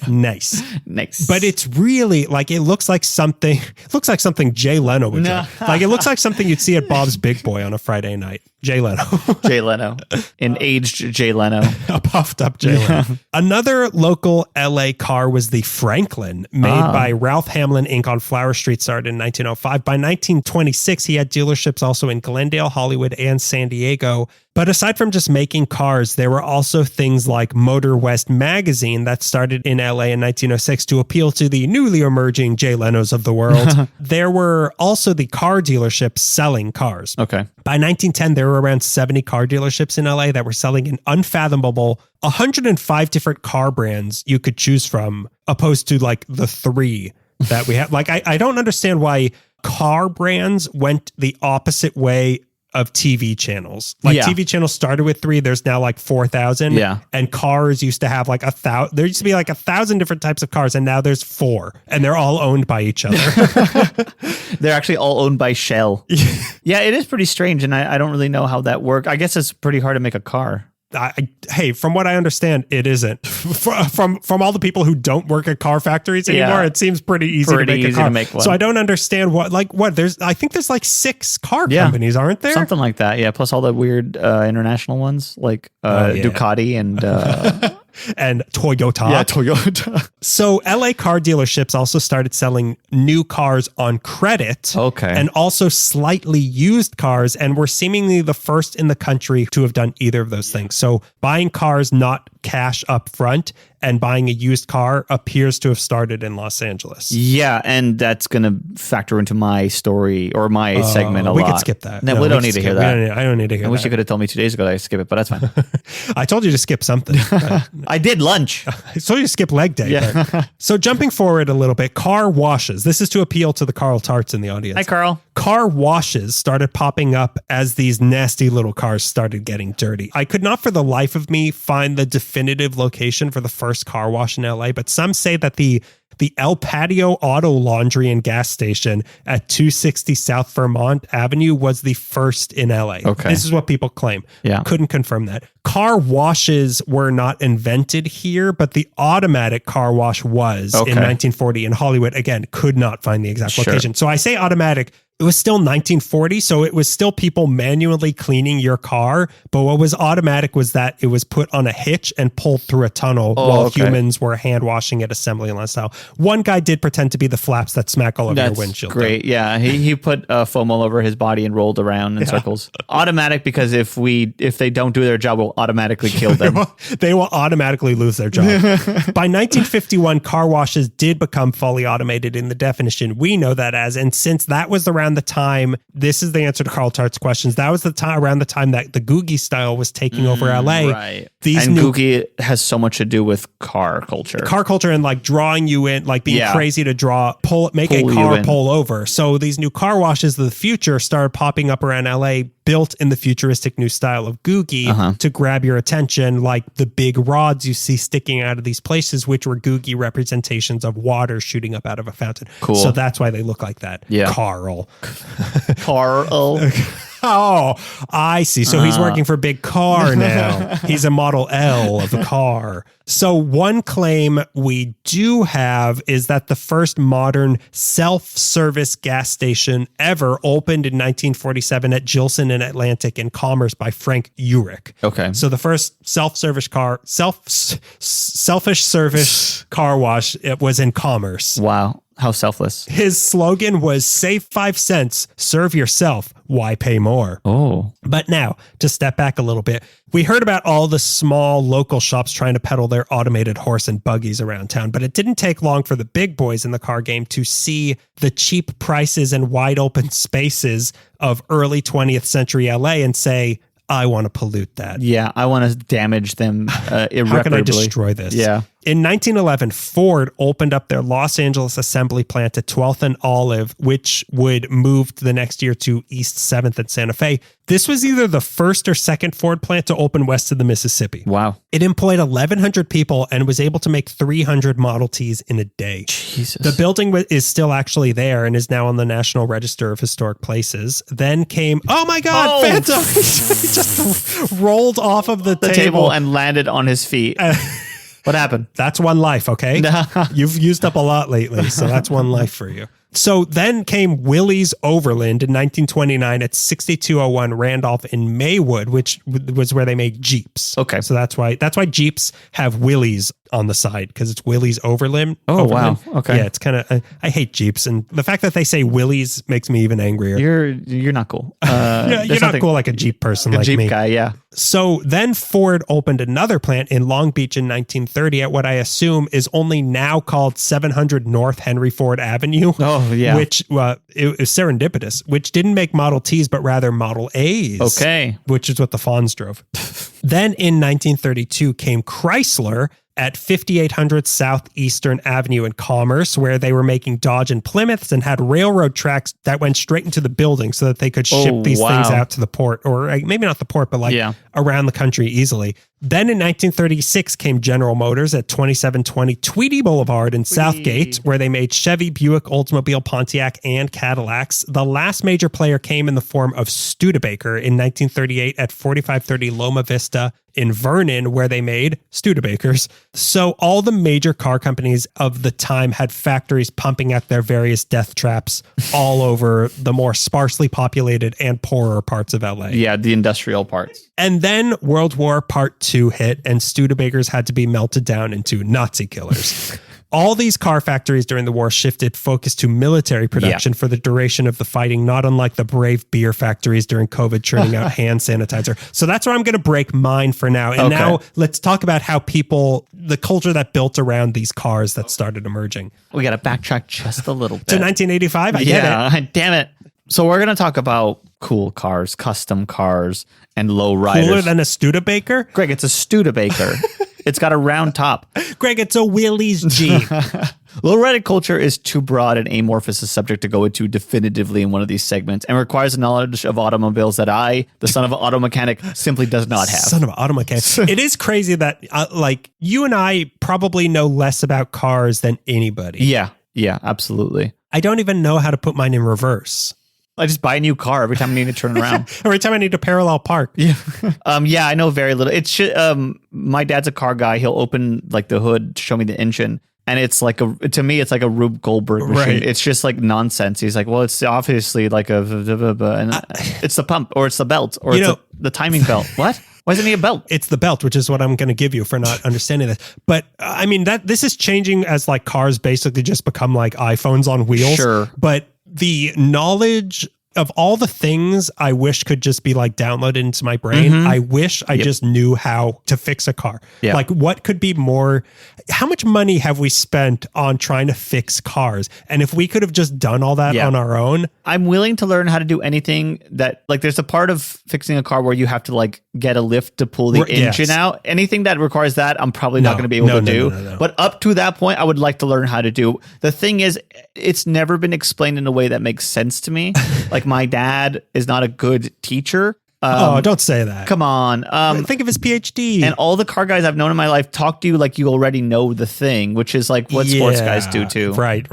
Nice. But it's really like it looks like something Jay Leno would do. Like it looks like something you'd see at Bob's Big Boy on a Friday night. Jay Leno. An aged Jay Leno. A puffed up Jay Leno. Another local LA car was the Franklin, made by Ralph Hamlin Inc. on Flower Street, started in 1905. By 1926, he had dealerships also in Glendale, Hollywood, and San Diego. But aside from just making cars, there were also things like Motor West magazine that started in LA in 1906 to appeal to the newly emerging Jay Lenos of the world. There were also the car dealerships selling cars. Okay. By 1910, there were around 70 car dealerships in LA that were selling an unfathomable 105 different car brands you could choose from, opposed to like the 3 that we had. Like, I don't understand why car brands went the opposite way of TV channels. Like TV channels started with 3. There's now like 4,000. Yeah. And cars used to have like 1,000. There used to be like 1,000 different types of cars. And now there's 4 and they're all owned by each other. They're actually all owned by Shell. Yeah, it is pretty strange. And I don't really know how that worked. I guess it's pretty hard to make a car. Hey, from what I understand, it isn't. From all the people who don't work at car factories anymore, it seems pretty easy to make a car. One. So I don't understand what I think there's like 6 car companies, aren't there? Something like that. Yeah. Plus all the weird international ones like Ducati and and Toyota. Yeah, Toyota. So LA car dealerships also started selling new cars on credit. Okay. And also slightly used cars, and were seemingly the first in the country to have done either of those things. So buying cars not cash up front and buying a used car appears to have started in Los Angeles. Yeah, and that's going to factor into my story or my segment a lot. We could skip that. No, we don't need to hear that. I don't need to hear that. I wish you could have told me 2 days ago that I skip it, but that's fine. I told you to skip something. I did lunch. I told you to skip leg day. Yeah. So jumping forward a little bit, car washes. This is to appeal to the Carl Tarts in the audience. Hi, Carl. Car washes started popping up as these nasty little cars started getting dirty. I could not for the life of me find the definitive location for the first car wash in LA, but some say that the El Patio Auto Laundry and Gas Station at 260 South Vermont Avenue was the first in LA. Okay. This is what people claim. Yeah. Couldn't confirm that. Car washes were not invented here, but the automatic car wash was in 1940 in Hollywood. Again, could not find the exact location. So I say automatic. It was still 1940, so it was still people manually cleaning your car. But what was automatic was that it was put on a hitch and pulled through a tunnel while humans were hand washing it assembly line style. One guy did pretend to be the flaps that smack all over your windshield. Great. Though. Yeah. He put foam all over his body and rolled around in circles. Automatic, because if they don't do their job, we'll automatically kill them. They will automatically lose their job. By 1951, car washes did become fully automated in the definition we know that as. And since that was around the time, this is the answer to Carl Tart's questions. That was the time around the time that the Googie style was taking over LA. Right. Googie has so much to do with car culture and like drawing you in, like being crazy to make a car pull over. So these new car washes of the future started popping up around LA, built in the futuristic new style of Googie to grab your attention, like the big rods you see sticking out of these places, which were Googie representations of water shooting up out of a fountain. Cool. So that's why they look like that. Yeah. Carl. Oh, I see. So he's working for Big Car now. He's a Model L of a car. So one claim we do have is that the first modern self-service gas station ever opened in 1947 at Gilson and Atlantic in Commerce by Frank Urich. Okay. So the first selfish service car wash, it was in Commerce. Wow. How selfless. His slogan was save 5 cents, serve yourself, why pay more? Oh. But now, to step back a little bit, we heard about all the small local shops trying to peddle their automated horse and buggies around town, but it didn't take long for the big boys in the car game to see the cheap prices and wide open spaces of early 20th century LA and say, I want to pollute that. Yeah, I want to damage them irreparably. How can I destroy this? Yeah. In 1911, Ford opened up their Los Angeles assembly plant at 12th and Olive, which would move the next year to East 7th and Santa Fe. This was either the first or second Ford plant to open west of the Mississippi. Wow. It employed 1,100 people and was able to make 300 Model Ts in a day. Jesus. The building is still actually there and is now on the National Register of Historic Places. Then came, oh my God, Phantom! He just rolled off of the table and landed on his feet. What happened? That's one life, okay? You've used up a lot lately, so that's one life for you. So then came Willys Overland in 1929 at 6201 Randolph in Maywood, which was where they made Jeeps. Okay. So that's why Jeeps have Willys on the side, because it's Willys Overland. Oh, wow. Okay. Yeah, it's kind of, I hate Jeeps, and the fact that they say Willys makes me even angrier. You're not cool. You're not cool like a Jeep person like Jeep me. Guy, yeah. So then Ford opened another plant in Long Beach in 1930 at what I assume is only now called 700 North Henry Ford Avenue. Oh, yeah. Which it was serendipitous, which didn't make Model Ts, but rather Model As. Okay. Which is what the Fonz drove. Then in 1932 came Chrysler at 5800 Southeastern Avenue in Commerce, where they were making Dodge and Plymouths and had railroad tracks that went straight into the building so that they could ship these things out to the port, or maybe not the port, but around the country easily. Then in 1936 came General Motors at 2720 Tweedy Boulevard in Southgate, where they made Chevy, Buick, Oldsmobile, Pontiac, and Cadillacs. The last major player came in the form of Studebaker in 1938 at 4530 Loma Vista in Vernon, where they made Studebakers. So all the major car companies of the time had factories pumping out their various death traps all over the more sparsely populated and poorer parts of LA. Yeah, the industrial parts. And then World War Part II hit, and Studebakers had to be melted down into Nazi killers. All these car factories during the war shifted focus to military production for the duration of the fighting, not unlike the brave beer factories during COVID churning out hand sanitizer. So that's where I'm going to break mine for now. And now let's talk about how the culture that built around these cars that started emerging. We got to backtrack just a little bit. To 1985? I get it. Damn it. So we're going to talk about cool cars, custom cars, and low riders. Cooler than a Studebaker? Greg, it's a Studebaker. It's got a round top. Greg, it's a Willys Jeep. Low-rider culture is too broad and amorphous a subject to go into definitively in one of these segments, and requires a knowledge of automobiles that I, the son of an auto mechanic, simply does not have. Son of an auto mechanic. It is crazy that you and I probably know less about cars than anybody. Yeah, absolutely. I don't even know how to put mine in reverse. I just buy a new car every time I need to turn around. Every time I need to parallel park. Yeah. I know very little. My dad's a car guy. He'll open the hood to show me the engine. And it's like to me, it's like a Rube Goldberg machine. Right. It's just like nonsense. He's like, well, it's obviously like and it's the pump or it's the belt or it's the timing belt. What? Why isn't he a belt? It's the belt, which is what I'm going to give you for not understanding this. But I mean, this is changing as like cars basically just become like iPhones on wheels. Sure. But the knowledge of all the things I wish could just be like downloaded into my brain, I wish I just knew how to fix a car. Yeah. Like what could be more, how much money have we spent on trying to fix cars? And if we could have just done all that on our own. I'm willing to learn how to do anything that, like, there's a part of fixing a car where you have to like get a lift to pull the engine out. Anything that requires that, I'm probably not going to be able to do. No. But up to that point, I would like to learn how to do. The thing is, it's never been explained in a way that makes sense to me. Like my dad is not a good teacher. Don't say that. Come on. Think of his PhD. And all the car guys I've known in my life talk to you like you already know the thing, which is like what sports guys do too. Right.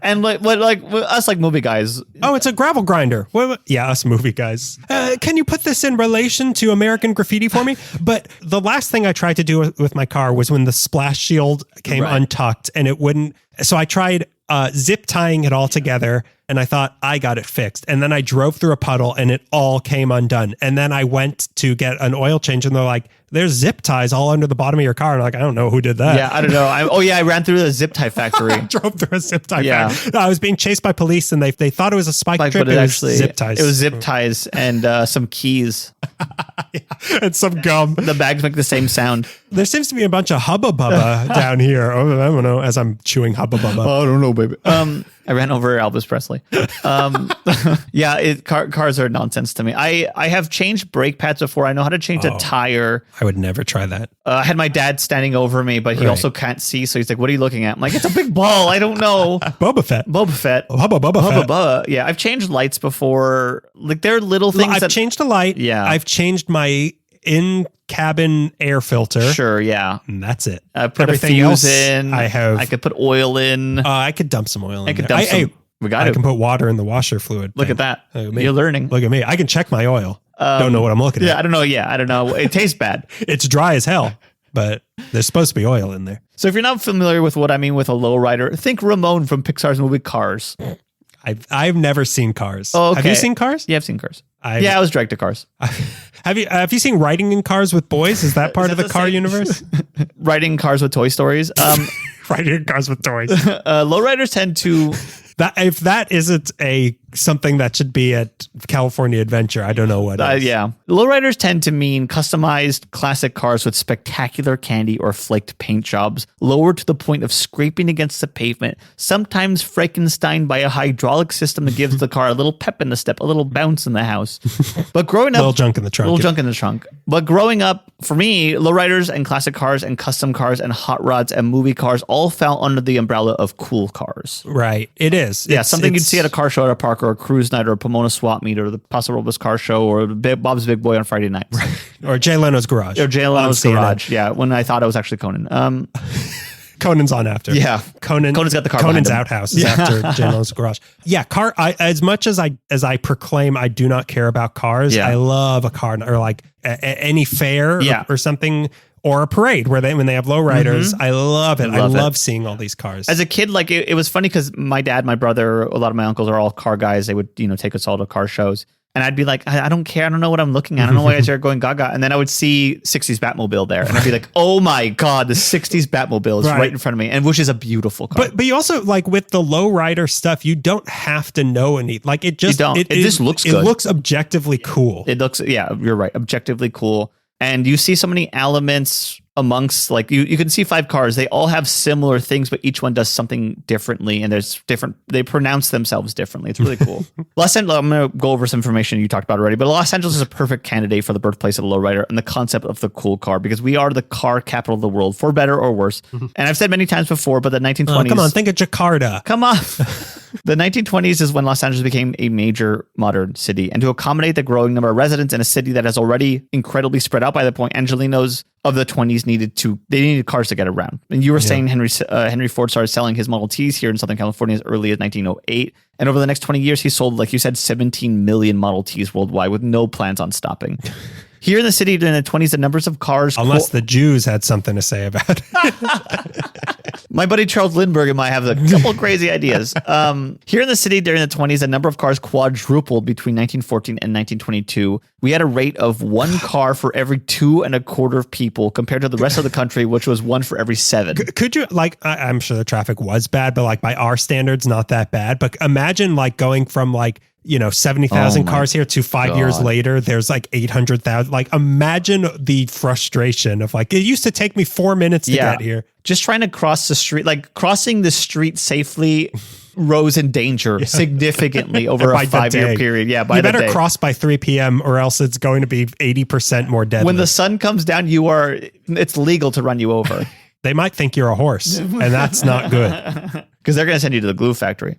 And like us like movie guys. Oh, it's a gravel grinder. Yeah, us movie guys. Can you put this in relation to American Graffiti for me? But the last thing I tried to do with my car was when the splash shield came untucked and it wouldn't. So I tried zip tying it all together. And I thought I got it fixed. And then I drove through a puddle and it all came undone. And then I went to get an oil change and they're like, there's zip ties all under the bottom of your car. And I'm like, I don't know who did that. Yeah, I don't know. I ran through the zip tie factory. I drove through a zip tie factory. No, I was being chased by police and they thought it was a spike trip. But it was actually zip ties. It was zip ties and some keys. And some gum. The bags make the same sound. There seems to be a bunch of Hubba Bubba down here. Oh, I don't know, as I'm chewing Hubba Bubba. I don't know, baby. I ran over Elvis Presley. Cars are nonsense to me. I have changed brake pads before. I know how to change a tire. I would never try that. I had my dad standing over me, but he also can't see. So he's like, what are you looking at? I'm like, it's a big ball. I don't know. Boba Fett. Oh, Hubba Bubba. Yeah, I've changed lights before. Like, there are little things. I've changed a light. Yeah. I've changed my in-cabin air filter. Sure, yeah. And that's it. I put everything a fuse else in. I could put oil in. I could dump some oil in. I could dump some. I can put water in the washer fluid. Look at that. You're learning. Look at me. I can check my oil. Don't know what I'm looking at. Yeah, I don't know. I don't know. It tastes bad. It's dry as hell, but there's supposed to be oil in there. So if you're not familiar with what I mean with a lowrider, think Ramon from Pixar's movie Cars. I've never seen Cars. Oh, okay. Have you seen Cars? Yeah, I've seen Cars. I was dragged to Cars. Have you seen Riding in Cars with Boys? Is that part of the car universe? Riding Cars with Toy Stories. Riding in Cars with Toys. Lowriders tend to... If that isn't something that should be at California Adventure, I don't know what is. Yeah. Lowriders tend to mean customized classic cars with spectacular candy or flaked paint jobs, lowered to the point of scraping against the pavement, sometimes Frankenstein by a hydraulic system that gives the car a little pep in the step, a little bounce in the house. But growing up... little junk in the trunk. But growing up, for me, lowriders and classic cars and custom cars and hot rods and movie cars all fell under the umbrella of cool cars. Right. It is. Yeah, something you'd see at a car show at a park or a cruise night or a Pomona swap meet or the Paso Robles car show or Bob's Big Boy on Friday nights. Right. Or Jay Leno's Garage. Yeah, when I thought it was actually Conan. Conan's on after. Yeah. Conan's got the car Conan's behind him. outhouse is after Jay Leno's Garage. Yeah, as much as I proclaim I do not care about cars, I love a car or like any fair or something. Or a parade where when they have lowriders. I love it. I love seeing all these cars. As a kid, like it was funny because my dad, my brother, a lot of my uncles are all car guys. They would, take us all to car shows. And I'd be like, I don't care. I don't know what I'm looking at. I don't know why I start going gaga. And then I would see 60s Batmobile there. And I'd be like, oh my God, the 60s Batmobile is right in front of me. And which is a beautiful car. But you also, like with the lowrider stuff, you don't have to know any. Like it just, it just looks good. It looks objectively cool. It looks, you're right. Objectively cool. And you see so many elements amongst, like, you can see 5 cars. They all have similar things, but each one does something differently. And they pronounce themselves differently. It's really cool. Los Angeles, I'm going to go over some information you talked about already, but Los Angeles is a perfect candidate for the birthplace of the lowrider and the concept of the cool car, because we are the car capital of the world, for better or worse. And I've said many times before, but the 1920s. Come on, think of Jakarta. Come on. The 1920s is when Los Angeles became a major modern city. And to accommodate the growing number of residents in a city that is already incredibly spread out by the point, Angelinos of the 20s needed cars to get around. And you were saying Henry Ford started selling his Model Ts here in Southern California as early as 1908. And over the next 20 years, he sold, like you said, 17 million Model Ts worldwide with no plans on stopping. Here in the city during the 20s, the numbers of cars... Unless the Jews had something to say about it. My buddy Charles Lindbergh and I have a couple crazy ideas. Here in the city during the 20s, the number of cars quadrupled between 1914 and 1922. We had a rate of one car for every 2.25 people compared to the rest of the country, which was one for every 7. Could you, like, I'm sure the traffic was bad, but like by our standards, not that bad. But imagine like going from like, 70,000 cars here to 5 years later, there's like 800,000. Like, imagine the frustration of like, it used to take me 4 minutes to get here. Just trying to cross the street, like crossing the street safely rose in danger significantly over a 5-year period. Yeah, by you the better day. Cross by 3 p.m. or else it's going to be 80% more deadly. When the sun comes down, it's legal to run you over. They might think you're a horse, and that's not good. Because they're going to send you to the glue factory.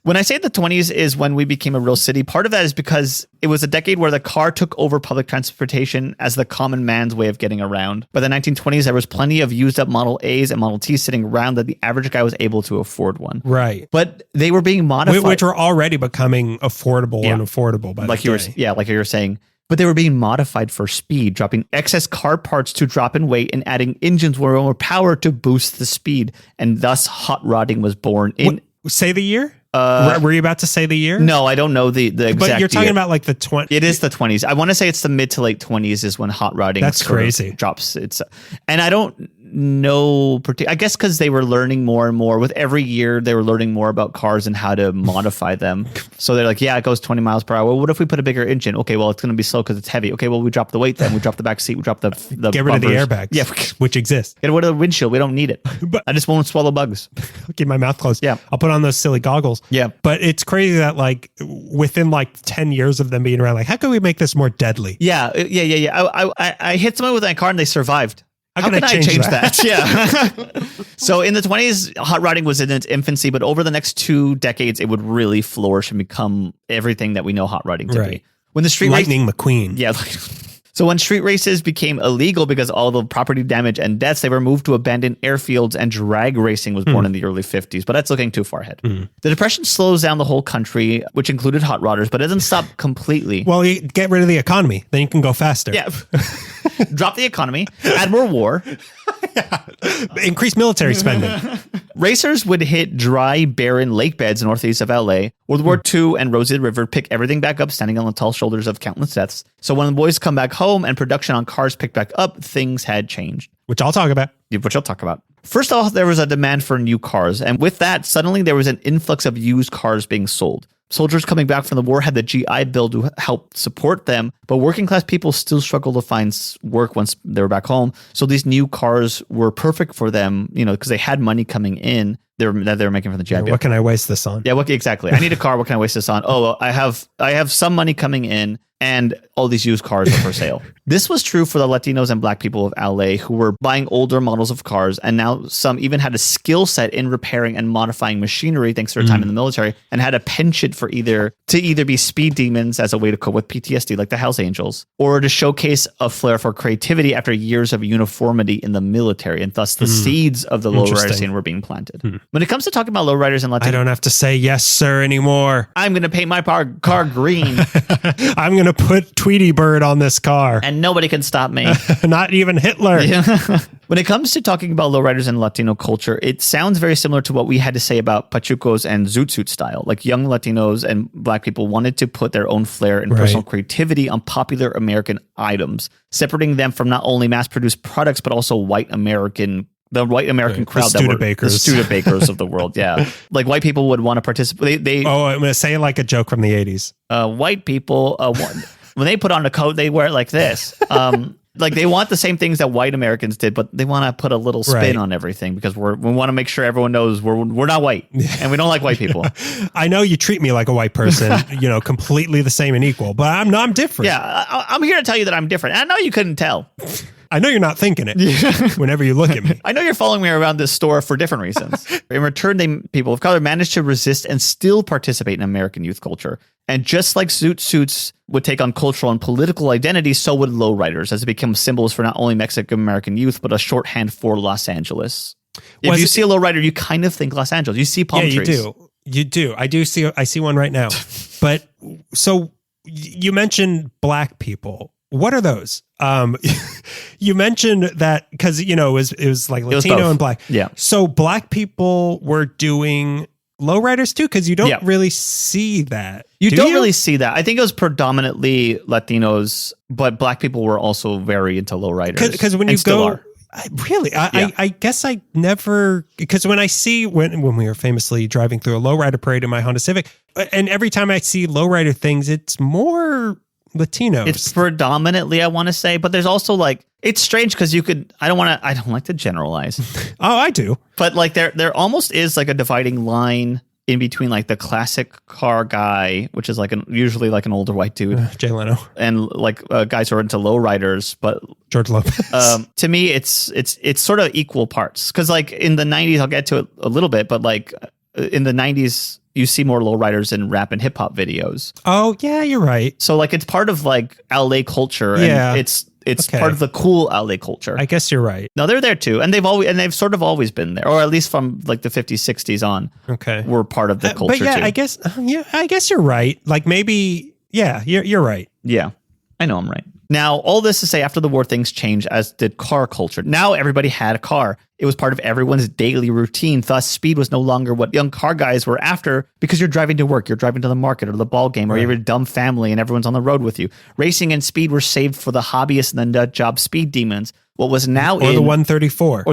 When I say the 20s is when we became a real city, part of that is because it was a decade where the car took over public transportation as the common man's way of getting around. By the 1920s, there was plenty of used up Model A's and Model T's sitting around that the average guy was able to afford one. Right. But they were being modified. Which were already becoming affordable and affordable by like the day. like you were saying. But they were being modified for speed, dropping excess car parts to drop in weight and adding engines with more power to boost the speed. And thus hot rodding was born in... Say the year? Were you about to say the year? No, I don't know the exact But you're talking year. about like the 20s. It is the 20s. I want to say it's the mid to late 20s is when hot rodding That's crazy. drops. And I don't know, I guess because they were learning more and more. With every year, they were learning more about cars and how to modify them. So they're like, yeah, it goes 20 miles per hour. Well, what if we put a bigger engine? Okay, well, it's going to be slow because it's heavy. Okay, well, we drop the weight then. We drop the back seat. We drop the Get rid bumpers. of the airbags, Yeah, which exist. get rid of the windshield. We don't need it. But I just won't swallow bugs. I'll keep my mouth closed. Yeah. I'll put on those silly goggles. Yeah. But it's crazy that like within like 10 years of them being around, like, how can we make this more deadly? Yeah. I hit someone with my car and they survived. How can I change that? Yeah. So in the 20s, hot rodding was in its infancy, but over the next 2 decades, it would really flourish and become everything that we know hot rodding to be. When the street Lightning McQueen. Yeah. So when street races became illegal because of all the property damage and deaths, they were moved to abandoned airfields and drag racing was born in the early 50s, but that's looking too far ahead. The Depression slows down the whole country, which included hot rodders, but it doesn't stop completely. Well, you get rid of the economy, then you can go faster. Yeah. Drop the economy, add more war. Increase military spending. Racers would hit dry, barren lake beds northeast of LA. World War II and Rosy River pick everything back up, standing on the tall shoulders of countless deaths. So when the boys come back home and production on cars picked back up, things had changed. Which I'll talk about. Which I'll talk about. First off, there was a demand for new cars. And with that, suddenly there was an influx of used cars being sold. Soldiers coming back from the war had the GI Bill to help support them, but working class people still struggled to find work once they were back home. So these new cars were perfect for them, because they had money coming in that they were making from the GI Bill. What can I waste this on? Yeah, exactly. I need a car. What can I waste this on? Oh, well, I have some money coming in, and all these used cars are for sale. This was true for the Latinos and Black people of LA who were buying older models of cars, and now some even had a skill set in repairing and modifying machinery thanks to their time in the military, and had a penchant for either be speed demons as a way to cope with PTSD, like the Hells Angels, or to showcase a flair for creativity after years of uniformity in the military, and thus the seeds of the lowrider scene were being planted. When it comes to talking about lowriders and Latinos, I don't have to say yes, sir, anymore. I'm going to paint my car green. I'm going to put Tweety Bird on this car. And nobody can stop me. Not even Hitler. Yeah. When it comes to talking about lowriders and Latino culture, it sounds very similar to what we had to say about Pachucos and Zoot Suit style. Like young Latinos and Black people wanted to put their own flair and personal creativity on popular American items, separating them from not only mass-produced products, but also the white American crowd, the Studebakers of the world. Yeah. Like white people would want to participate. I'm going to say like a joke from the 80s. White people, when they put on a coat, they wear it like this. Like they want the same things that white Americans did, but they want to put a little spin on everything because we want to make sure everyone knows we're not white and we don't like white people. I know you treat me like a white person, completely the same and equal, but I'm different. Yeah, I'm here to tell you that I'm different. I know you couldn't tell. I know you're not thinking it whenever you look at me. I know you're following me around this store for different reasons. In return, people of color managed to resist and still participate in American youth culture. And just like Zoot Suits would take on cultural and political identity, so would lowriders, as it became symbols for not only Mexican-American youth, but a shorthand for Los Angeles. If you see a lowrider, you kind of think Los Angeles. You see palm trees. You do. I see one right now. But so you mentioned Black people. what are those? You mentioned that because it was like Latino and black. Yeah. So black people were doing lowriders too, because you don't really see that. You don't really see that. I think it was predominantly Latinos, but black people were also very into lowriders. Because when you go, I guess I never, because when I see when we were famously driving through a lowrider parade in my Honda Civic, and every time I see lowrider things, it's more Latinos. It's predominantly, I want to say, but there's also like, it's strange because I don't like to generalize. Oh, I do. But like there almost is like a dividing line in between like the classic car guy, which is like usually like an older white dude, Jay Leno, and like guys who are into lowriders. But George Lopez. To me, it's sort of equal parts, because like in the 90s, I'll get to it a little bit, but like in the 90s, you see more lowriders in rap and hip hop videos. Oh yeah, you're right. So like it's part of like LA culture, and it's part of the cool LA culture. I guess you're right. No, they're there too, and they've sort of always been there, or at least from like the 50s, 60s on. Okay, we're part of the culture. But yeah, too. I guess you're right. Like maybe, yeah, you're right. Yeah, I know I'm right. Now, all this to say, after the war, things changed, as did car culture. Now everybody had a car. It was part of everyone's daily routine. Thus, speed was no longer what young car guys were after, because you're driving to work, you're driving to the market or the ball game, or you're a dumb family and everyone's on the road with you. Racing and speed were saved for the hobbyists and the nut job speed demons. What was now or the 134.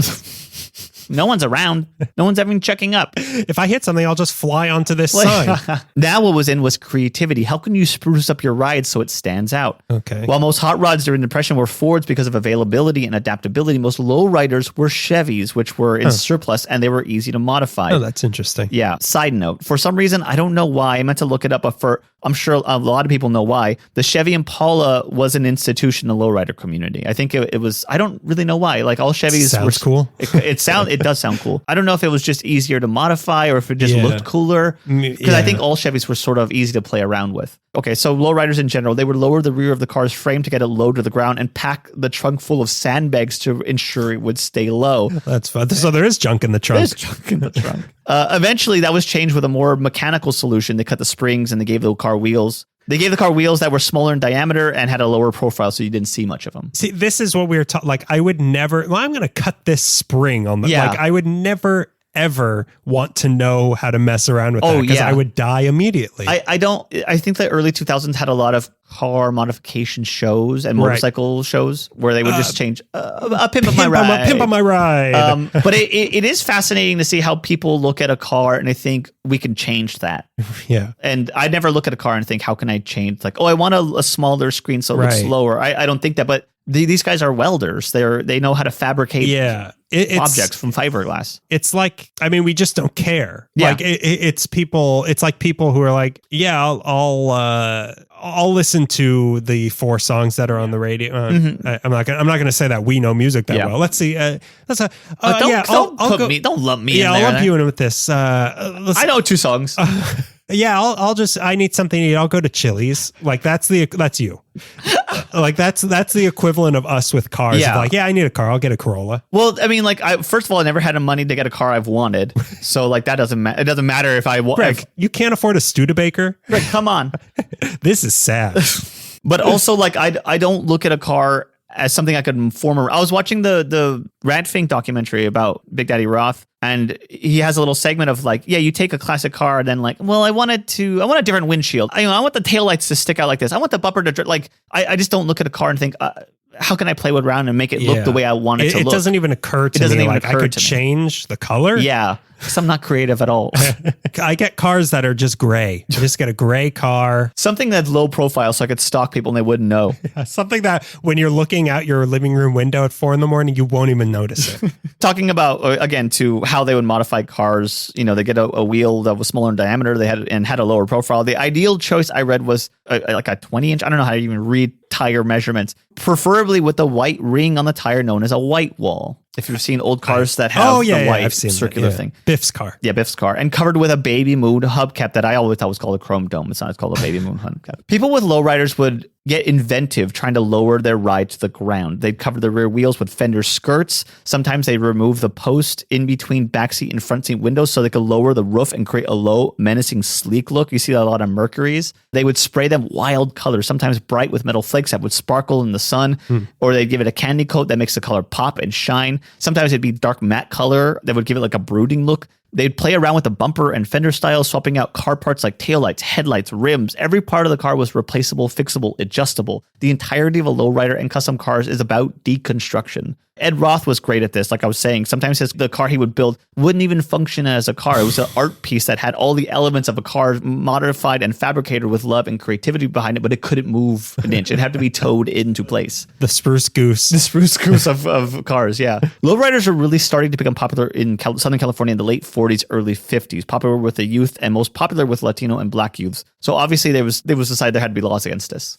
No one's around. No one's even checking up. If I hit something, I'll just fly onto this sign. Now what was in was creativity. How can you spruce up your ride so it stands out? Okay. While most hot rods during the Depression were Fords because of availability and adaptability, most lowriders were Chevys, which were in surplus, and they were easy to modify. Oh, that's interesting. Yeah. Side note, for some reason, I don't know why, I meant to look it up, but I'm sure a lot of people know why, the Chevy Impala was an institution in the lowrider community. I think it was, I don't really know why. Like all Chevys sounds cool. It does sound cool. I don't know if it was just easier to modify or if it just looked cooler, because I think all Chevys were sort of easy to play around with. Okay, so lowriders in general, they would lower the rear of the car's frame to get it low to the ground and pack the trunk full of sandbags to ensure it would stay low. That's fun. So there is junk in the trunk. There's junk in the trunk. Eventually, that was changed with a more mechanical solution. They cut the springs and they gave the car wheels. They gave the car wheels that were smaller in diameter and had a lower profile, so you didn't see much of them. See, this is what we were taught. Like, I would never, I'm going to cut this spring on the, like, I would never, ever want to know how to mess around with that, because I would die immediately. I think the early 2000s had a lot of car modification shows and motorcycle shows where they would just change a pimp on my ride. Pimp on my ride. But it is fascinating to see how people look at a car and they think we can change that. Yeah. And I never look at a car and think, how can I change? Like, oh, I want a smaller screen so it looks slower. I don't think that, but these guys are welders. They know how to fabricate objects from fiberglass. It's like, I mean, we just don't care. Yeah. Like it's people. It's like people who are like, yeah, I'll listen to the 4 songs that are on the radio. I'm not gonna say that we know music that well. Let's see. Don't lump me. Yeah, I'll lump you in with this. I know 2 songs. I need something to eat. I'll go to Chili's. Like that's you. Like that's the equivalent of us with cars. Yeah. Like, I need a car. I'll get a Corolla. Well, I mean, like, first of all, I never had the money to get a car I've wanted. So like that doesn't matter. It doesn't matter if I want. Greg, you can't afford a Studebaker. Greg, come on. This is sad. But also, like, I don't look at a car as something I could inform. I was watching the Rad Fink documentary about Big Daddy Roth, and he has a little segment of like, you take a classic car, and then like, well, I want a different windshield. I want the taillights to stick out like this. I want the bumper to like. I just don't look at a car and think, how can I play around and make it look the way I want it to look? It doesn't even occur to me. Like I could change the color. Yeah. Because I'm not creative at all. I get cars that are just gray. I just get a gray car. Something that's low profile so I could stalk people and they wouldn't know. Something that when you're looking out your living room window at 4 a.m, you won't even notice it. Talking about, again, to how they would modify cars, they get a wheel that was smaller in diameter. They had a lower profile. The ideal choice I read was like a 20-inch. I don't know how to even read tire measurements, preferably with the white ring on the tire known as a white wall. If you've seen old cars that have the white circular thing. Biff's car. Yeah, Biff's car. And covered with a baby moon hubcap that I always thought was called a chrome dome. It's not. It's called a baby moon hubcap. People with lowriders would get inventive trying to lower their ride to the ground. They'd cover the rear wheels with fender skirts. Sometimes they'd remove the post in between backseat and front seat windows so they could lower the roof and create a low, menacing, sleek look. You see a lot of Mercuries. They would spray them wild colors, sometimes bright with metal flakes that would sparkle in the sun, or they'd give it a candy coat that makes the color pop and shine. Sometimes it'd be dark matte color that would give it like a brooding look. They'd play around with the bumper and fender styles, swapping out car parts like taillights, headlights, rims. Every part of the car was replaceable, fixable, adjustable. The entirety of a lowrider and custom cars is about deconstruction. Ed Roth was great at this. Like I was saying, sometimes the car he would build wouldn't even function as a car. It was an art piece that had all the elements of a car modified and fabricated with love and creativity behind it, but it couldn't move an inch. It had to be towed into place. The spruce goose. The spruce goose of cars, yeah. Lowriders are really starting to become popular in Southern California in the late 40s, early 50s. Popular with the youth and most popular with Latino and Black youths. So obviously there was decided there had to be laws against this.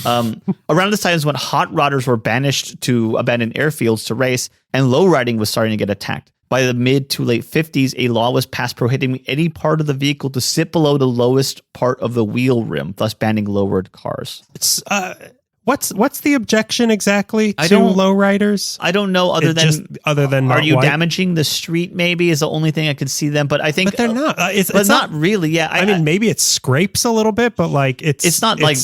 Around this time is when hot rodders were banished to abandoned airfields to race, and lowriding was starting to get attacked. By the mid to late 50s, a law was passed prohibiting any part of the vehicle to sit below the lowest part of the wheel rim, thus banning lowered cars. It's what's the objection exactly to lowriders? I don't know. Other than not are you white? Damaging the street? Maybe is the only thing I could see them. But I think, But they're not. It's not really. Yeah, I mean, maybe it scrapes a little bit, but like it's not like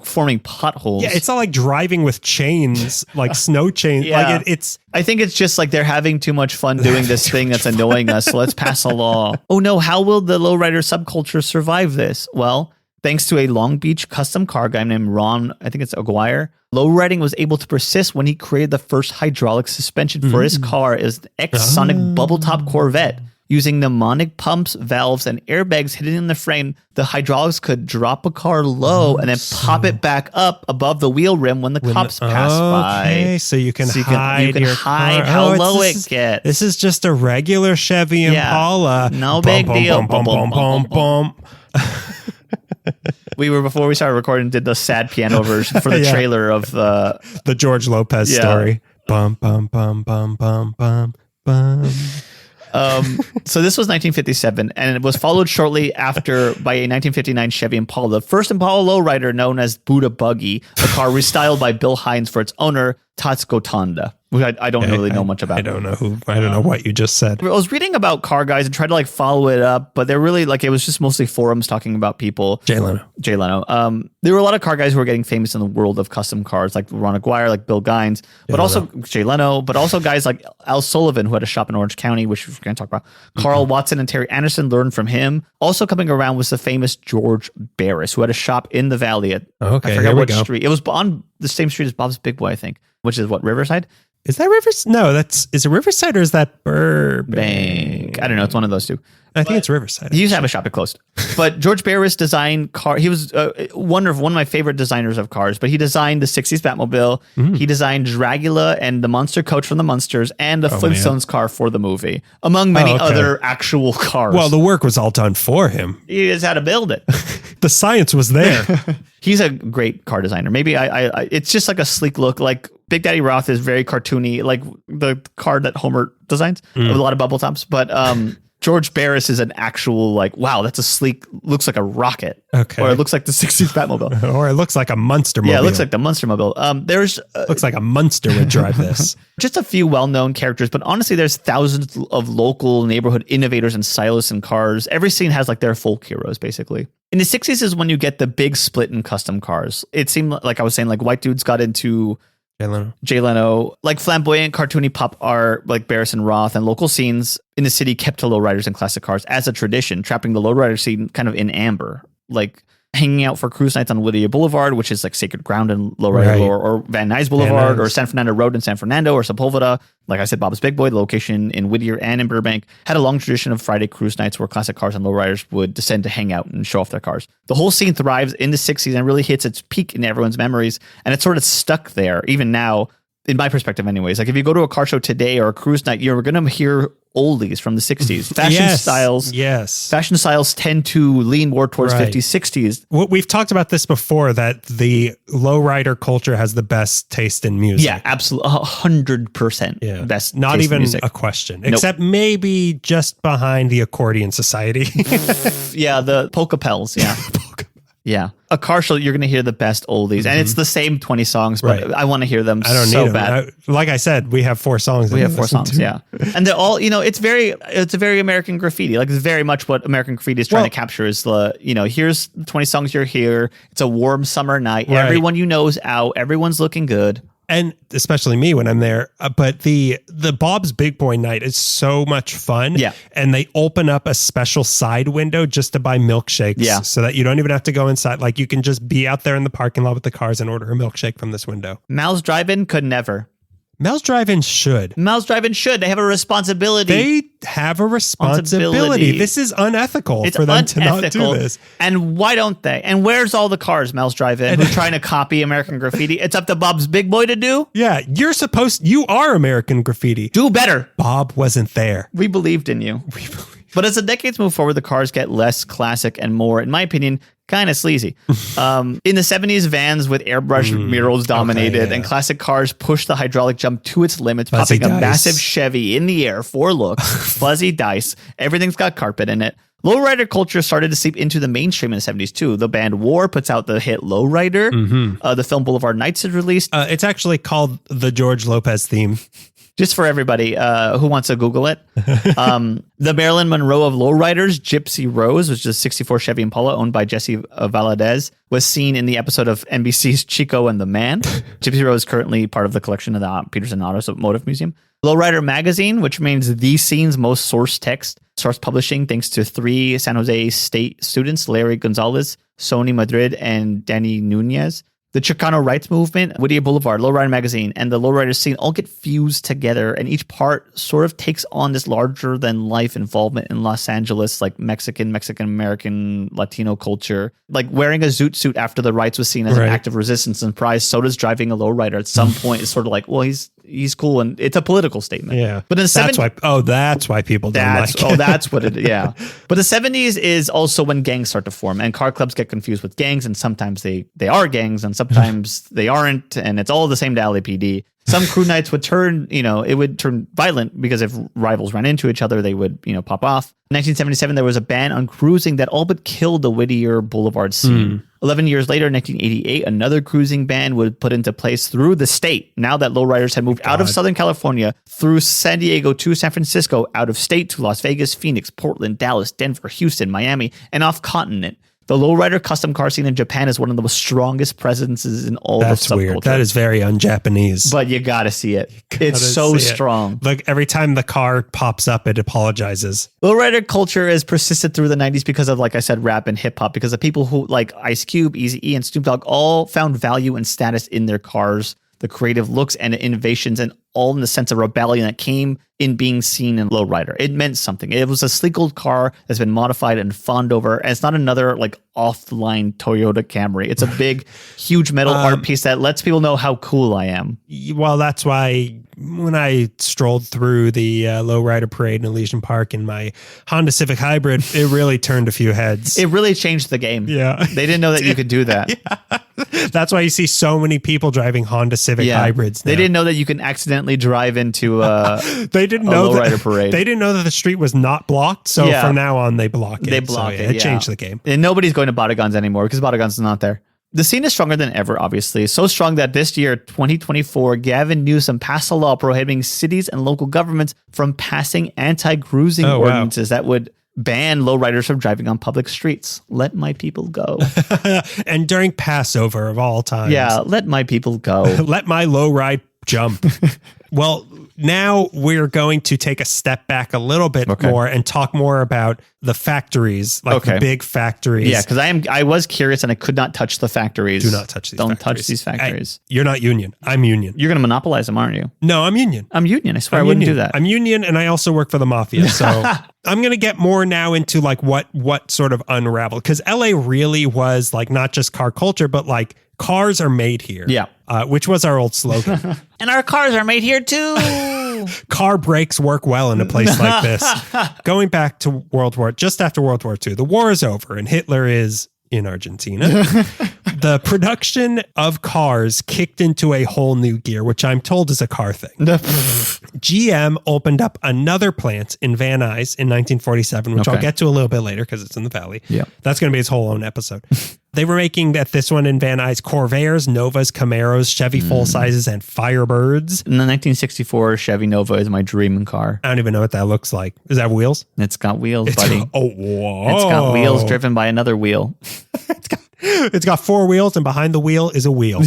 forming potholes. Yeah, it's not like driving with chains, like snow chains. Yeah. Like it's. I think it's just like they're having too much fun doing this thing that's annoying us. So let's pass a law. Oh no, how will the lowrider subculture survive this? Well, thanks to a Long Beach custom car guy named Ron, I think it's Aguirre, lowriding was able to persist when he created the first hydraulic suspension for his car as the X-Sonic bubble top Corvette. Using mnemonic pumps, valves, and airbags hidden in the frame, the hydraulics could drop a car low and then pop it back up above the wheel rim when the cops pass by. Okay, so you can hide your car. How low it gets. This is just a regular Chevy Impala. No big deal. Bum. We were, before we started recording, did the sad piano version for the trailer of the George Lopez story. Bum bum bum bum bum bum bum. So this was 1957, and it was followed shortly after by a 1959 Chevy Impala, the first Impala lowrider known as Buddha Buggy, a car restyled by Bill Hines for its owner, Tatsuko Tonda. I don't really know much about. I don't know what you just said. I was reading about car guys and tried to like follow it up, but they're really like, it was just mostly forums talking about people. Jay Leno. There were a lot of car guys who were getting famous in the world of custom cars, like Ron Aguirre, like Bill Gines, but also Jay Leno, but also guys like Al Sullivan, who had a shop in Orange County, which we're going to talk about. Carl Watson and Terry Anderson learned from him. Also coming around was the famous George Barris, who had a shop in the Valley at I forget what street. It was on the same street as Bob's Big Boy, I think, which is what, Riverside? Is that Riverside? No, is it Riverside or is that Burbank? I don't know. It's one of those two. I think it's Riverside. He used to have a shop. It closed. But George Barris designed car. He was one of my favorite designers of cars. But he designed the 60s Batmobile. He designed Dragula and the Monster Coach from the Munsters and the Flintstones car for the movie, among many other actual cars. Well, the work was all done for him. He just had to build it. The science was there. He's a great car designer. Maybe it's just like a sleek look. Like Big Daddy Roth is very cartoony, like the car that Homer designs with a lot of bubble tops. But George Barris is an actual like, wow, that's a sleek, looks like a rocket. Okay. Or it looks like the 60s Batmobile. Or it looks like a Munster mobile. Yeah, it looks like the Munster mobile. Looks like a Munster would drive this. Just a few well-known characters, but honestly, there's thousands of local neighborhood innovators and stylists in cars. Every scene has like their folk heroes, basically. In the 60s is when you get the big split in custom cars. It seemed like I was saying, like white dudes got into Jay Leno, like flamboyant, cartoony pop art, like Barris and Roth, and local scenes in the city kept to lowriders and classic cars as a tradition, trapping the lowrider scene kind of in amber, like hanging out for cruise nights on Whittier Boulevard, which is like sacred ground in lowrider lore, or Van Nuys Boulevard, or San Fernando Road in San Fernando, or Sepulveda. Like I said, Bob's Big Boy, the location in Whittier and in Burbank, had a long tradition of Friday cruise nights where classic cars and lowriders would descend to hang out and show off their cars. The whole scene thrives in the 60s and really hits its peak in everyone's memories, and it's sort of stuck there, even now, in my perspective anyways. Like if you go to a car show today or a cruise night, you're going to hear oldies from the 60s. Fashion styles tend to lean more towards 50s, 60s. We've talked about this before, that the lowrider culture has the best taste in music. Yeah, absolutely. 100%. Yeah. Best Not taste even in music. a question, except maybe just behind the Accordion Society. Yeah, the polka pels. Yeah. Yeah. A car show, you're going to hear the best oldies. And it's the same 20 songs, but I want to hear them I don't so need bad. them. Like I said, we have 4 songs. We have 4 songs, yeah. And they're all, it's a very American Graffiti. Like, it's very much what American Graffiti is trying to capture is here's 20 songs you're here. It's a warm summer night. Right. Everyone you know is out. Everyone's looking good. And especially me when I'm there. But the Bob's Big Boy night is so much fun. Yeah. And they open up a special side window just to buy milkshakes. Yeah. So that you don't even have to go inside. Like, you can just be out there in the parking lot with the cars and order a milkshake from this window. Mal's Drive-In could never. Mel's Drive-In should. Mel's Drive-In should. They have a responsibility. They have a responsibility. This is unethical for them to not do this. And why don't they? And where's all the cars, Mel's Drive-In, who are trying to copy American Graffiti? It's up to Bob's Big Boy to do? Yeah, you are American Graffiti. Do better. Bob wasn't there. We believed in you. But as the decades move forward, the cars get less classic and more, in my opinion, kind of sleazy. In the 70s, vans with airbrush murals dominated, and classic cars pushed the hydraulic jump to its limits, popping a massive Chevy in the air for looks, fuzzy dice. Everything's got carpet in it. Lowrider culture started to seep into the mainstream in the 70s, too. The band War puts out the hit Lowrider. The film Boulevard Nights is released. It's actually called the George Lopez theme. Just for everybody who wants to Google it. The Marilyn Monroe of lowriders, Gypsy Rose, which is a 64 Chevy Impala owned by Jesse Valadez, was seen in the episode of NBC's Chico and the Man. Gypsy Rose is currently part of the collection of the Peterson Automotive Museum. Lowrider Magazine, which remains the scene's most source publishing, thanks to 3 San Jose State students, Larry Gonzalez, Sony Madrid, and Danny Nunez. The Chicano rights movement, Whittier Boulevard, Lowrider Magazine, and the lowrider scene all get fused together, and each part sort of takes on this larger-than-life involvement in Los Angeles, like Mexican-American, Latino culture. Like wearing a zoot suit after the rights was seen as an act of resistance and pride, so does driving a lowrider. At some point, it's sort of like, well, he's cool, and it's a political statement. Yeah, but in the that's why people don't like it. Oh, that's what it is. Yeah, but the 70s is also when gangs start to form, and car clubs get confused with gangs, and sometimes they are gangs, and sometimes they aren't, and it's all the same to LAPD. Some crew nights would turn, it would turn violent because if rivals ran into each other, they would, pop off. In 1977, there was a ban on cruising that all but killed the Whittier Boulevard scene. 11 years later, in 1988, another cruising ban was put into place through the state. Now that lowriders had moved out of Southern California, through San Diego to San Francisco, out of state to Las Vegas, Phoenix, Portland, Dallas, Denver, Houston, Miami, and off continent. The lowrider custom car scene in Japan is one of the most strongest presences in all of subculture. That's weird. That is very un-Japanese. But you got to see it. It's so strong. Like every time the car pops up, it apologizes. Lowrider culture has persisted through the 90s because of, like I said, rap and hip hop, because the people who like Ice Cube, Eazy-E, and Snoop Dogg all found value and status in their cars, the creative looks and innovations, and all in the sense of rebellion that came in being seen in lowrider. It meant something. It was a sleek old car that's been modified and fawned over, and it's not another like off-the-line Toyota Camry. It's a big, huge metal art piece that lets people know how cool I am. Well, that's why when I strolled through the lowrider parade in Elysian Park in my Honda Civic Hybrid, it really turned a few heads. It really changed the game. Yeah. They didn't know that you could do that. Yeah. That's why you see so many people driving Honda Civic Hybrids now. They didn't know that you can accidentally drive into they didn't know lowrider parade. They didn't know that the street was not blocked, so from now on they block it. They block it. It changed the game. And nobody's going to Bodegon's anymore because Bodegon's not there. The scene is stronger than ever, obviously. So strong that this year, 2024, Gavin Newsom passed a law prohibiting cities and local governments from passing anti-cruising ordinances that would ban lowriders from driving on public streets. Let my people go. And during Passover of all times. Yeah, let my people go. Let my lowride jump. Well, now we're going to take a step back a little bit more and talk more about the factories, like the big factories. Yeah, because I was curious and I could not touch the factories. Do not touch these factories. Don't touch these factories. You're not union. I'm union. You're going to monopolize them, aren't you? No, I'm union. I'm union. I swear I wouldn't do that. I'm union and I also work for the mafia. So I'm going to get more now into like what sort of unraveled. Because LA really was like not just car culture, but like cars are made here. Yeah. Which was our old slogan. And our cars are made here too. Car brakes work well in a place like this. Going back to just after World War II, the war is over and Hitler is in Argentina. The production of cars kicked into a whole new gear, which I'm told is a car thing. GM opened up another plant in Van Nuys in 1947, which I'll get to a little bit later because it's in the valley. Yeah. That's going to be its whole own episode. They were making at this one in Van Nuys Corvairs, Novas, Camaros, Chevy full sizes, and Firebirds. In the 1964 Chevy Nova is my dream car. I don't even know what that looks like. Does that have wheels? It's got wheels, buddy. Oh, whoa. It's got wheels driven by another wheel. It's got 4 wheels, and behind the wheel is a wheel.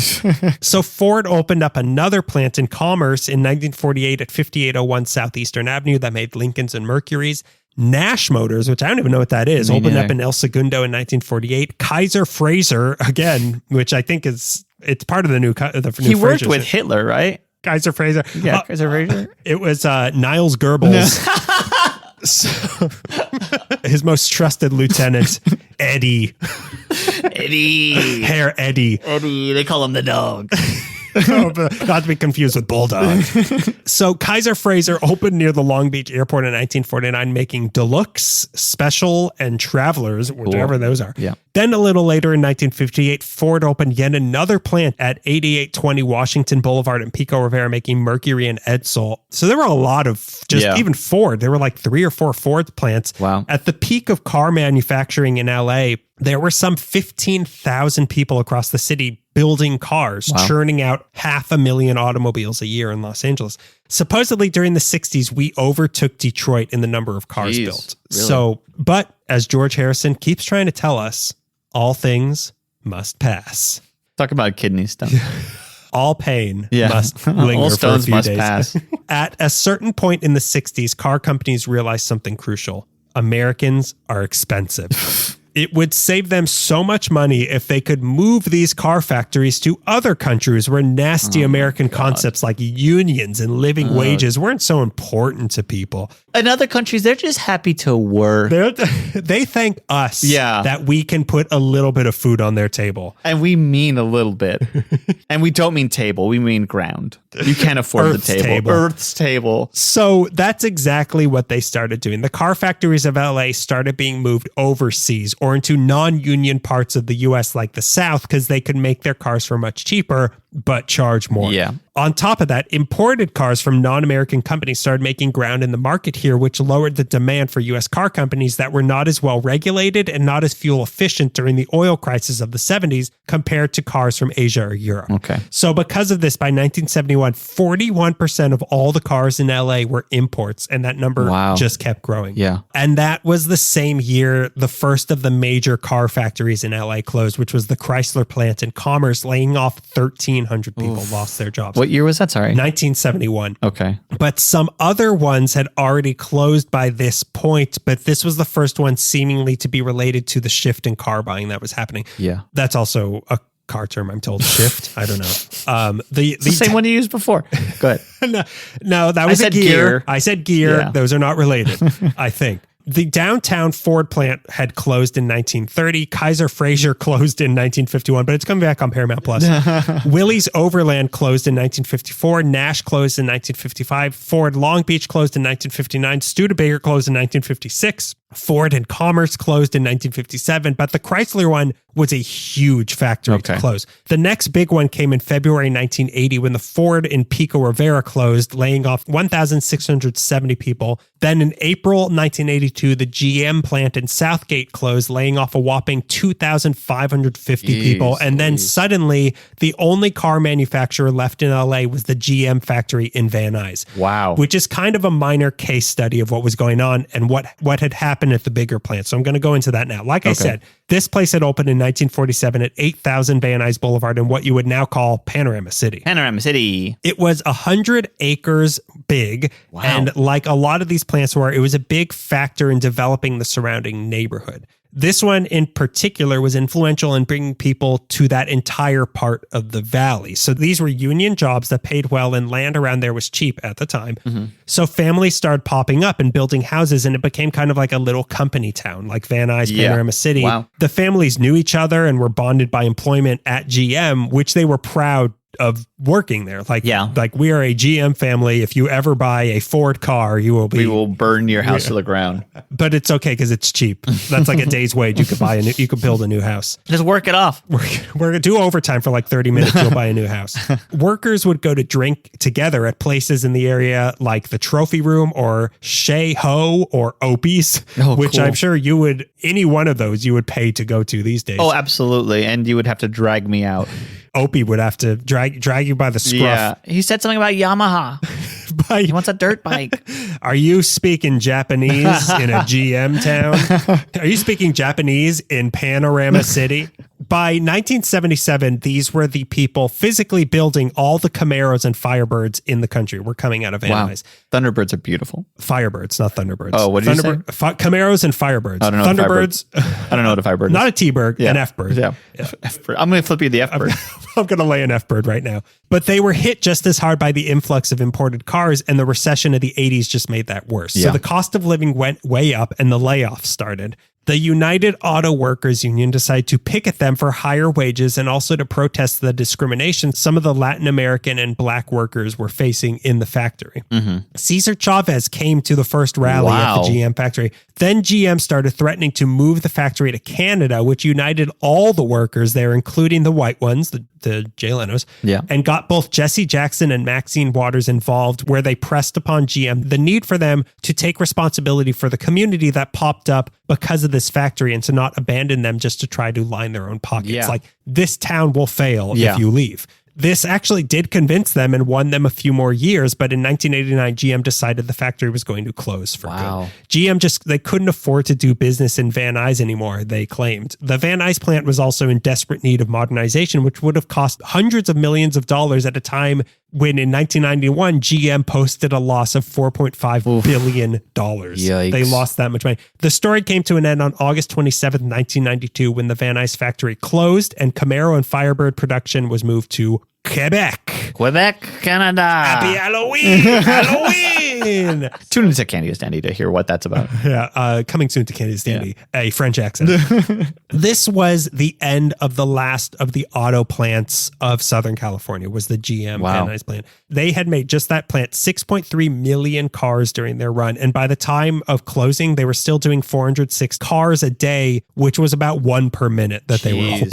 So Ford opened up another plant in Commerce in 1948 at 5801 Southeastern Avenue that made Lincolns and Mercuries. Nash Motors, which I don't even know what that is, opened up in El Segundo in 1948. Kaiser Fraser, again, which I think it's part of the new He worked with Hitler, right? Kaiser Fraser. Yeah, Kaiser Fraser. It was Niles Goebbels. So, his most trusted lieutenant, Eddie. Herr Eddie. They call him the dog. Not to be confused with Bulldog. So Kaiser Fraser opened near the Long Beach airport in 1949, making Deluxe, Special, and Travelers, whichever those are. Yeah. Then a little later in 1958, Ford opened yet another plant at 8820 Washington Boulevard in Pico Rivera, making Mercury and Edsel. So there were a lot of even Ford. There were like 3 or 4 Ford plants. Wow. At the peak of car manufacturing in LA, there were some 15,000 people across the city building cars, churning out 500,000 automobiles a year in Los Angeles. Supposedly during the 60s, we overtook Detroit in the number of cars built. Really? So, but as George Harrison keeps trying to tell us, all things must pass. Talk about kidney stone. All pain must linger all stones for a few must days. pass. At a certain point in the 60s, car companies realized something crucial. Americans are expensive. It would save them so much money if they could move these car factories to other countries where nasty American concepts like unions and living wages weren't so important to people. In other countries, they're just happy to work. They thank us that we can put a little bit of food on their table. And we mean a little bit. And we don't mean table. We mean ground. You can't afford the table. Earth's table. So that's exactly what they started doing. The car factories of LA started being moved overseas or into non-union parts of the US like the South because they could make their cars for much cheaper but charge more. Yeah. On top of that, imported cars from non-American companies started making ground in the market here, which lowered the demand for U.S. car companies that were not as well regulated and not as fuel efficient during the oil crisis of the 70s compared to cars from Asia or Europe. Okay. So because of this, by 1971, 41% of all the cars in LA were imports, and that number just kept growing. Yeah. And that was the same year the first of the major car factories in LA closed, which was the Chrysler plant in Commerce, laying off 1,300 people lost their jobs. What year was that? Sorry. 1971. Okay. But some other ones had already closed by this point, but this was the first one seemingly to be related to the shift in car buying that was happening. Yeah. That's also a car term, I'm told. Shift. I don't know. The same one you used before. Go ahead. No, that was I said gear. I said gear. Yeah. Those are not related, I think. The downtown Ford plant had closed in 1930. Kaiser Fraser closed in 1951, but it's coming back on Paramount Plus. Willys Overland closed in 1954. Nash closed in 1955. Ford Long Beach closed in 1959. Studebaker closed in 1956. Ford and Commerce closed in 1957, but the Chrysler one was a huge factory to close. The next big one came in February 1980 when the Ford in Pico Rivera closed, laying off 1,670 people. Then in April 1982, the GM plant in Southgate closed, laying off a whopping 2,550 people. And then suddenly, the only car manufacturer left in LA was the GM factory in Van Nuys. Wow. Which is kind of a minor case study of what was going on and what had happened at the bigger plant. So I'm going to go into that now. Like I said, this place had opened in 1947 at 8,000 Van Nuys Boulevard in what you would now call Panorama City. Panorama City. It was 100 acres big. Wow. And like a lot of these plants were, it was a big factor in developing the surrounding neighborhood. This one in particular was influential in bringing people to that entire part of the valley. So these were union jobs that paid well and land around there was cheap at the time. Mm-hmm. So families started popping up and building houses and it became kind of like a little company town like Van Nuys, Panorama City. Wow. The families knew each other and were bonded by employment at GM, which they were proud of working there. Like, Yeah. like we are a GM family. If you ever buy a Ford car, you will be. We will burn your house to the ground. But it's okay because it's cheap. That's like a day's wage. You could build a new house. Just work it off. We're gonna do overtime for like 30 minutes. You'll buy a new house. Workers would go to drink together at places in the area like the Trophy Room or Shea Ho or Opie's, which cool. I'm sure you would, any one of those you would pay to go to these days. Oh, absolutely. And you would have to drag me out. Opie would have to drag you by the scruff. Yeah. He said something about Yamaha. He wants a dirt bike. Are you speaking Japanese in a GM town? Are you speaking Japanese in Panorama City? By 1977, these were the people physically building all the Camaros and Firebirds in the country. We're coming out of Van Nuys. Thunderbirds are beautiful. Firebirds, not Thunderbirds. Oh, what did you say? Camaros and Firebirds. I don't know Thunderbirds. I don't know what a Firebird is. Not a T-bird, an F-bird. Yeah. F-bird. I'm going to flip you the F-bird. I'm going to lay an F-bird right now. But they were hit just as hard by the influx of imported cars, and the recession of the 80s just made that worse. Yeah. So the cost of living went way up, and the layoffs started. The United Auto Workers Union decided to picket them for higher wages and also to protest the discrimination some of the Latin American and black workers were facing in the factory. Cesar Chavez came to the first rally at the GM factory. Then GM started threatening to move the factory to Canada, which united all the workers there, including the white ones, the Jay Leno's, and got both Jesse Jackson and Maxine Waters involved, where they pressed upon GM the need for them to take responsibility for the community that popped up because of this factory and to not abandon them just to try to line their own pockets. Like, this town will fail if you leave. This actually did convince them and won them a few more years, but in 1989, GM decided the factory was going to close for good. GM they couldn't afford to do business in Van Nuys anymore, they claimed. The Van Nuys plant was also in desperate need of modernization, which would have cost hundreds of millions of dollars at a time when in 1991, GM posted a loss of $4.5 billion. Yikes. They lost that much money. The story came to an end on August 27th, 1992, when the Van Nuys factory closed and Camaro and Firebird production was moved to Quebec. Quebec, Canada. Happy Halloween! Halloween! Tune into Candy Standy to hear what that's about. Coming soon to Candy Standy, a French accent. This was the end of the last of the auto plants of Southern California, was the GM Van Nuys plant. They had made just that plant 6.3 million cars during their run. And by the time of closing, they were still doing 406 cars a day, which was about one per minute that they were open.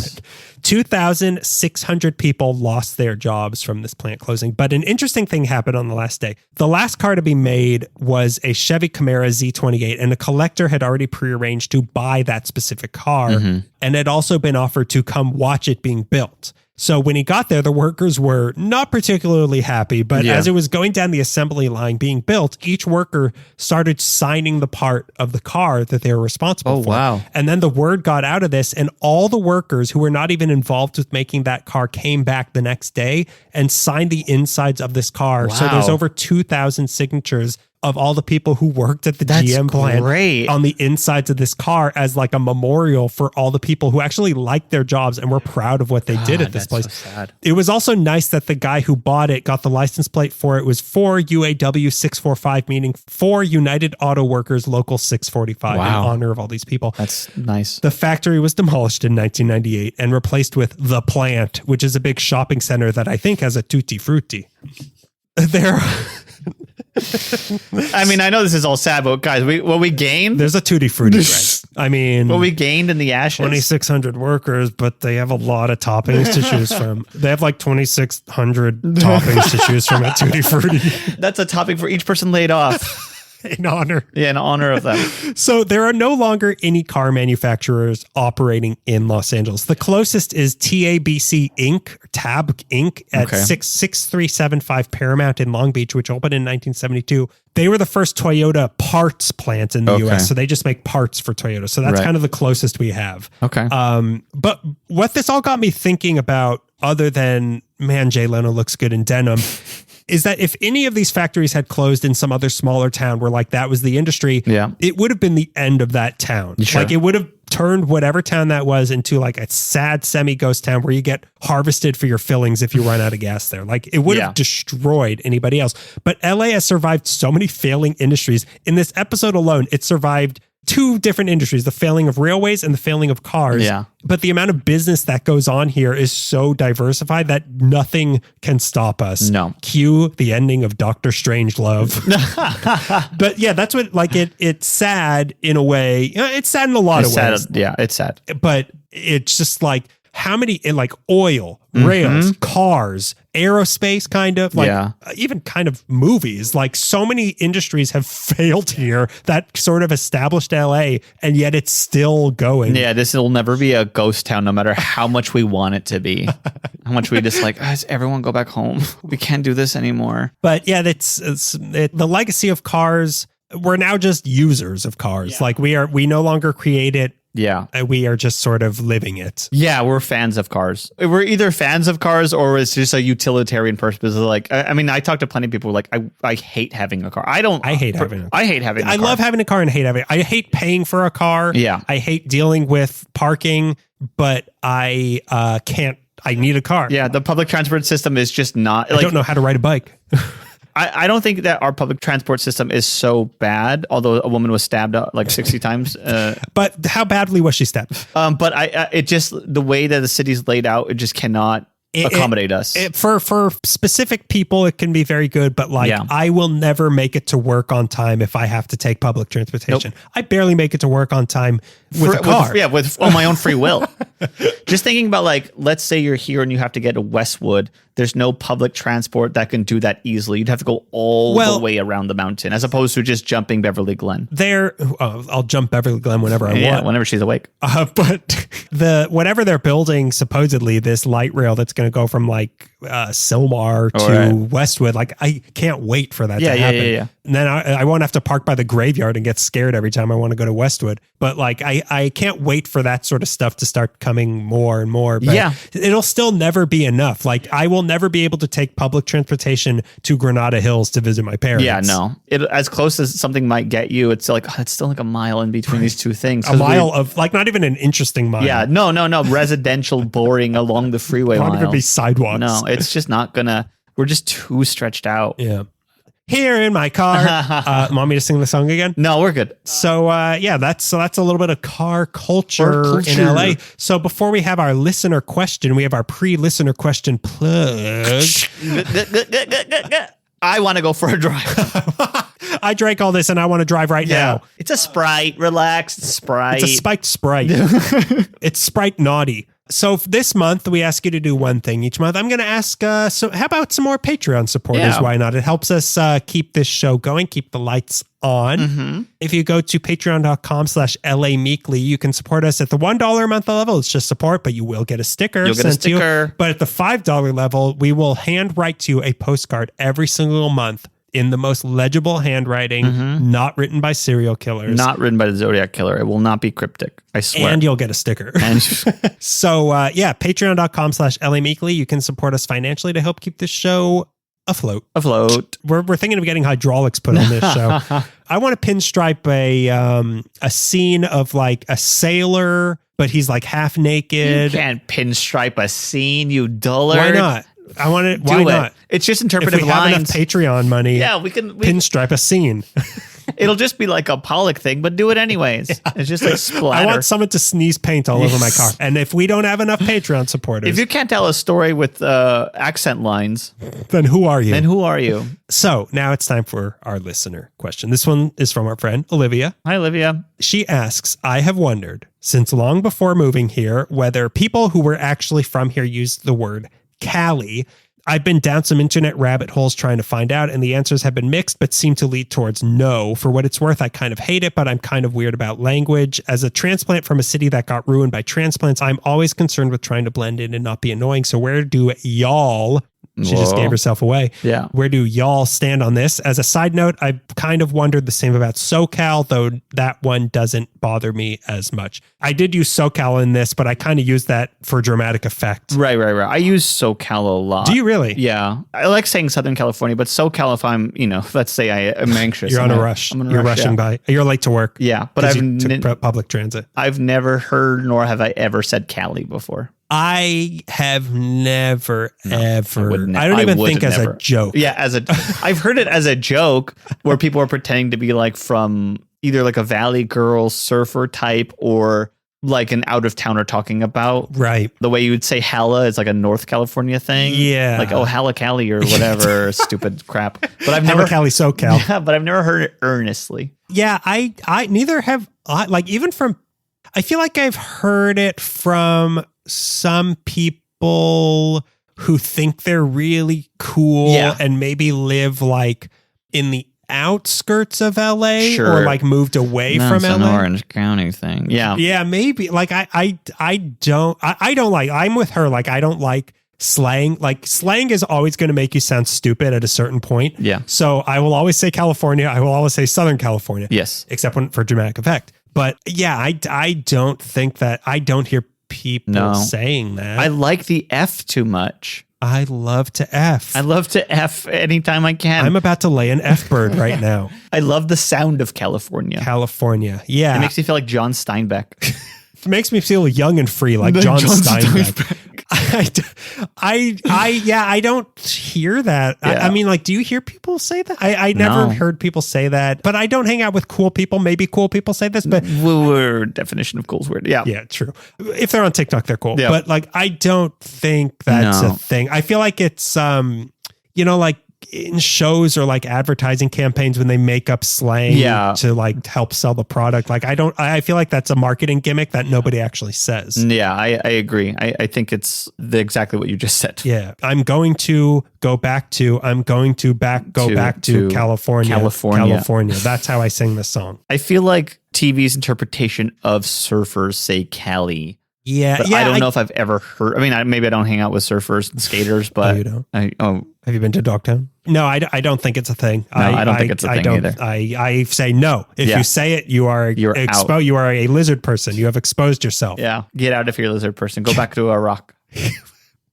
2,600 people lost their jobs from this plant closing. But an interesting thing happened on the last day. The last car to be made was a Chevy Camaro Z28, and a collector had already prearranged to buy that specific car and had also been offered to come watch it being built. So when he got there, the workers were not particularly happy, but as it was going down the assembly line being built, each worker started signing the part of the car that they were responsible for. Wow. And then the word got out of this, and all the workers who were not even involved with making that car came back the next day and signed the insides of this car. So there's over 2,000 signatures of all the people who worked at the GM plant on the insides of this car as like a memorial for all the people who actually liked their jobs and were proud of what they did at this place. So sad. It was also nice that the guy who bought it got the license plate for it. It was for UAW 645, meaning for United Auto Workers Local 645 in honor of all these people. That's nice. The factory was demolished in 1998 and replaced with The Plant, which is a big shopping center that I think has a Tutti Frutti. I mean, I know this is all sad, but guys, what we gained? There's a Tutti Frutti. I mean, what we gained in the ashes? 2,600 workers, but they have a lot of toppings to choose from. They have like 2,600 toppings to choose from at Tutti Frutti. That's a topping for each person laid off. In honor. Yeah, in honor of them. So there are no longer any car manufacturers operating in Los Angeles. The closest is TABC Inc., Tab Inc. at 6375 Paramount in Long Beach, which opened in 1972. They were the first Toyota parts plant in the US. So they just make parts for Toyota. So that's kind of the closest we have. Okay. But what this all got me thinking about, other than, man, Jay Leno looks good in denim, is that if any of these factories had closed in some other smaller town where like that was the industry, it would have been the end of that town. Sure. Like it would have turned whatever town that was into like a sad semi-ghost town where you get harvested for your fillings if you run out of gas there. Like it would have destroyed anybody else. But LA has survived so many failing industries. In this episode alone, it survived two different industries, the failing of railways and the failing of cars. Yeah. But the amount of business that goes on here is so diversified that nothing can stop us. No. Cue the ending of Doctor Strangelove. But yeah, that's what, like, it's sad in a way. It's sad in a lot of ways. Yeah, it's sad. But it's just like, how many, like oil, rails, cars, aerospace, kind of like even kind of movies, like so many industries have failed here that sort of established LA, and yet it's still going. Yeah, this will never be a ghost town, no matter how much we want it to be. How much we just like, everyone go back home. We can't do this anymore. But yeah, it's the legacy of cars. We're now just users of cars. Like we no longer create it. Yeah. We are just sort of living it. Yeah, we're fans of cars. We're either fans of cars or it's just a utilitarian purpose. Like, I mean, I talk to plenty of people like, I hate having a car. I hate having a car. I love having a car and hate having it. I hate paying for a car. Yeah. I hate dealing with parking, but I can't. I need a car. Yeah, the public transport system is just not. I don't know how to ride a bike. I don't think that our public transport system is so bad, although a woman was stabbed like 60 times. But how badly was she stabbed? But it just, the way that the city's laid out, it just cannot accommodate us. For specific people, it can be very good, but like I will never make it to work on time if I have to take public transportation. Nope. I barely make it to work on time with a car. On my own free will. Just thinking about, like, let's say you're here and you have to get to Westwood. There's no public transport that can do that easily. You'd have to go all the way around the mountain, as opposed to just jumping Beverly Glen. I'll jump Beverly Glen whenever I want. Whenever she's awake. But whatever they're building, supposedly this light rail that's going to go from like Sylmar to Westwood, like I can't wait for that to happen. Yeah. And then I won't have to park by the graveyard and get scared every time I want to go to Westwood. But like I can't wait for that sort of stuff to start coming more and more. But it'll still never be enough. Like I will never be able to take public transportation to Granada Hills to visit my parents. Yeah, no. As close as something might get you, it's like, it's still like a mile in between these two things. A mile of, like, not even an interesting mile. Yeah, no. Residential boring along the freeway Not mile. even be sidewalks. No, it's just not gonna, we're just too stretched out. Yeah. Here in my car. Want me to sing the song again? No, we're good. So that's a little bit of car culture in LA. So before we have our listener question, we have our pre-listener question plug. I want to go for a drive. I drank all this and I want to drive right now. It's a Sprite. Relax. Sprite. It's a spiked Sprite. It's Sprite naughty. So this month, we ask you to do one thing each month. I'm going to ask, so how about some more Patreon supporters? Yeah. Why not? It helps us keep this show going, keep the lights on. Mm-hmm. If you go to patreon.com/LA Meekly, you can support us at the $1 a month level. It's just support, but you will get a sticker. You'll get a sticker. But at the $5 level, we will hand write to you a postcard every single month in the most legible handwriting, not written by serial killers. Not written by the Zodiac Killer. It will not be cryptic. I swear. And you'll get a sticker. So, patreon.com/LA Meekly. You can support us financially to help keep this show afloat. We're thinking of getting hydraulics put on this show. I want to pinstripe a scene of like a sailor, but he's like half naked. You can't pinstripe a scene, you dullard. Why not? I want it. Why not? It's just interpretive if we lines. Have enough Patreon money. Yeah, we can pinstripe a scene. It'll just be like a Pollock thing, but do it anyways. Yeah. It's just like splatter. I want someone to sneeze paint all over my car. And if we don't have enough Patreon supporters, if you can't tell a story with accent lines, then who are you? So now it's time for our listener question. This one is from our friend Olivia. Hi, Olivia. She asks, I have wondered since long before moving here whether people who were actually from here used the word Cali. I've been down some internet rabbit holes trying to find out, and the answers have been mixed, but seem to lead towards no. For what it's worth, I kind of hate it, but I'm kind of weird about language. As a transplant from a city that got ruined by transplants, I'm always concerned with trying to blend in and not be annoying. So where do y'all... She just gave herself away. Yeah. Where do y'all stand on this? As a side note, I've kind of wondered the same about SoCal, though that one doesn't bother me as much. I did use SoCal in this, but I kind of used that for dramatic effect. Right. I use SoCal a lot. Do you really? Yeah. I like saying Southern California, but SoCal, if I'm, let's say I am anxious. You're on a rush. You're rushing by. You're late to work. Yeah. But I've took public transit. I've never heard, nor have I ever said Cali before. I have never, ever. I don't even think as a joke. Yeah, I've heard it as a joke where people are pretending to be like from either like a Valley Girl surfer type or like an out of towner talking about. Right. The way you would say hella is like a North California thing. Yeah. Like, oh, hella Cali or whatever stupid crap. But I've never Cali SoCal. Yeah, but I've never heard it earnestly. Yeah, I neither have like even from I feel like I've heard it from some people who think they're really cool and maybe live like in the outskirts of LA or like moved away from LA. It's an Orange County thing. Yeah. Yeah, maybe. Like I don't like, I'm with her. Like I don't like slang. Like slang is always going to make you sound stupid at a certain point. Yeah. So I will always say California. I will always say Southern California. Yes. Except for dramatic effect. But yeah, I don't think that, I don't hear people saying that. I like the F too much. I love to F. I love to F anytime I can. I'm about to lay an F bird right now. I love the sound of California. California. Yeah. It makes me feel like John Steinbeck. It makes me feel young and free like John Steinbeck. I don't hear that. Yeah. I mean, like, do you hear people say that? I never heard people say that, but I don't hang out with cool people. Maybe cool people say this, but weird definition of cool is weird. Yeah. Yeah, true. If they're on TikTok, they're cool. Yeah. But like, I don't think that's a thing. I feel like it's, like in shows or like advertising campaigns when they make up slang to like help sell the product. Like I feel like that's a marketing gimmick that nobody actually says. Yeah, I agree. I think it's exactly what you just said. Yeah. I'm going to go back to California. California. That's how I sing this song. I feel like TV's interpretation of surfers say Cali. Yeah. But I don't know if I've ever heard. I mean, maybe I don't hang out with surfers and skaters, but you don't. Have you been to Dogtown? No, I don't think it's a thing. No, I don't think it's a thing either. I say no. If you say it, you're exposed. You are a lizard person. You have exposed yourself. Yeah. Get out if you're a lizard person. Go back to a rock.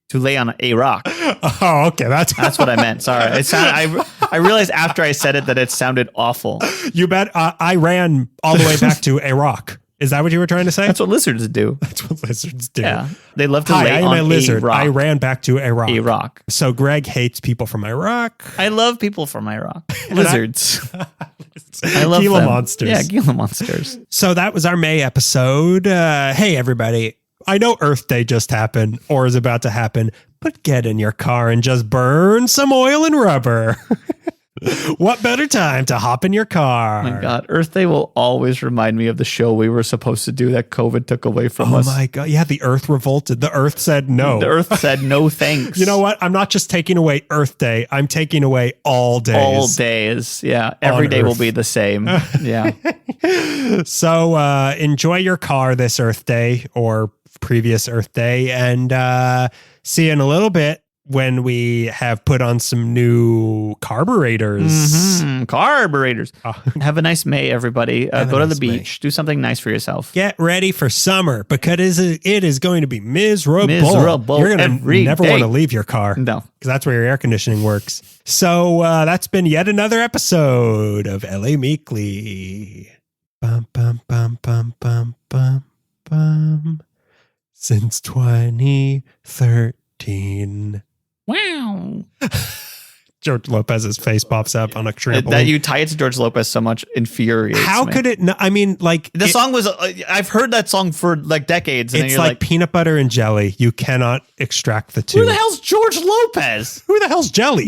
To lay on a rock. Oh, okay. That's what I meant. Sorry. I realized after I said it that it sounded awful. You bet. I ran all the way back to a rock. Is that what you were trying to say? That's what lizards do. That's what lizards do. Yeah. They love to Hi, lay I am on a lizard. rock. I ran back to a rock. A rock. So Greg hates people from Iraq. I love people from Iraq. Lizards. I love Gila them. monsters. Yeah, Gila monsters. So that was our May episode. Hey, everybody. I know Earth Day just happened or is about to happen, but get in your car and just burn some oil and rubber. What better time to hop in your car? Oh my God. Earth Day will always remind me of the show we were supposed to do that COVID took away from us. Oh my God. Yeah, the Earth revolted. The Earth said no. The Earth said no thanks. You know what? I'm not just taking away Earth Day. I'm taking away all days. All days. Yeah. Every day will be the same. Yeah. So enjoy your car this Earth Day or previous Earth Day, and see you in a little bit when we have put on some new carburetors. Carburetors. Have a nice May, everybody. Go to the beach. Do something nice for yourself. Get ready for summer because it is going to be miserable. You're going to never want to leave your car. No. Because that's where your air conditioning works. So that's been yet another episode of LA Meekly. Bum, bum, bum, bum, bum, bum, bum. Since 2013. Wow. George Lopez's face pops up on a trampoline. That you tie it to George Lopez so much infuriates How me. could it not? I mean, like... The song was... I've heard that song for like decades. And it's you're like peanut butter and jelly. You cannot extract the two. Who the hell's George Lopez? Who the hell's jelly?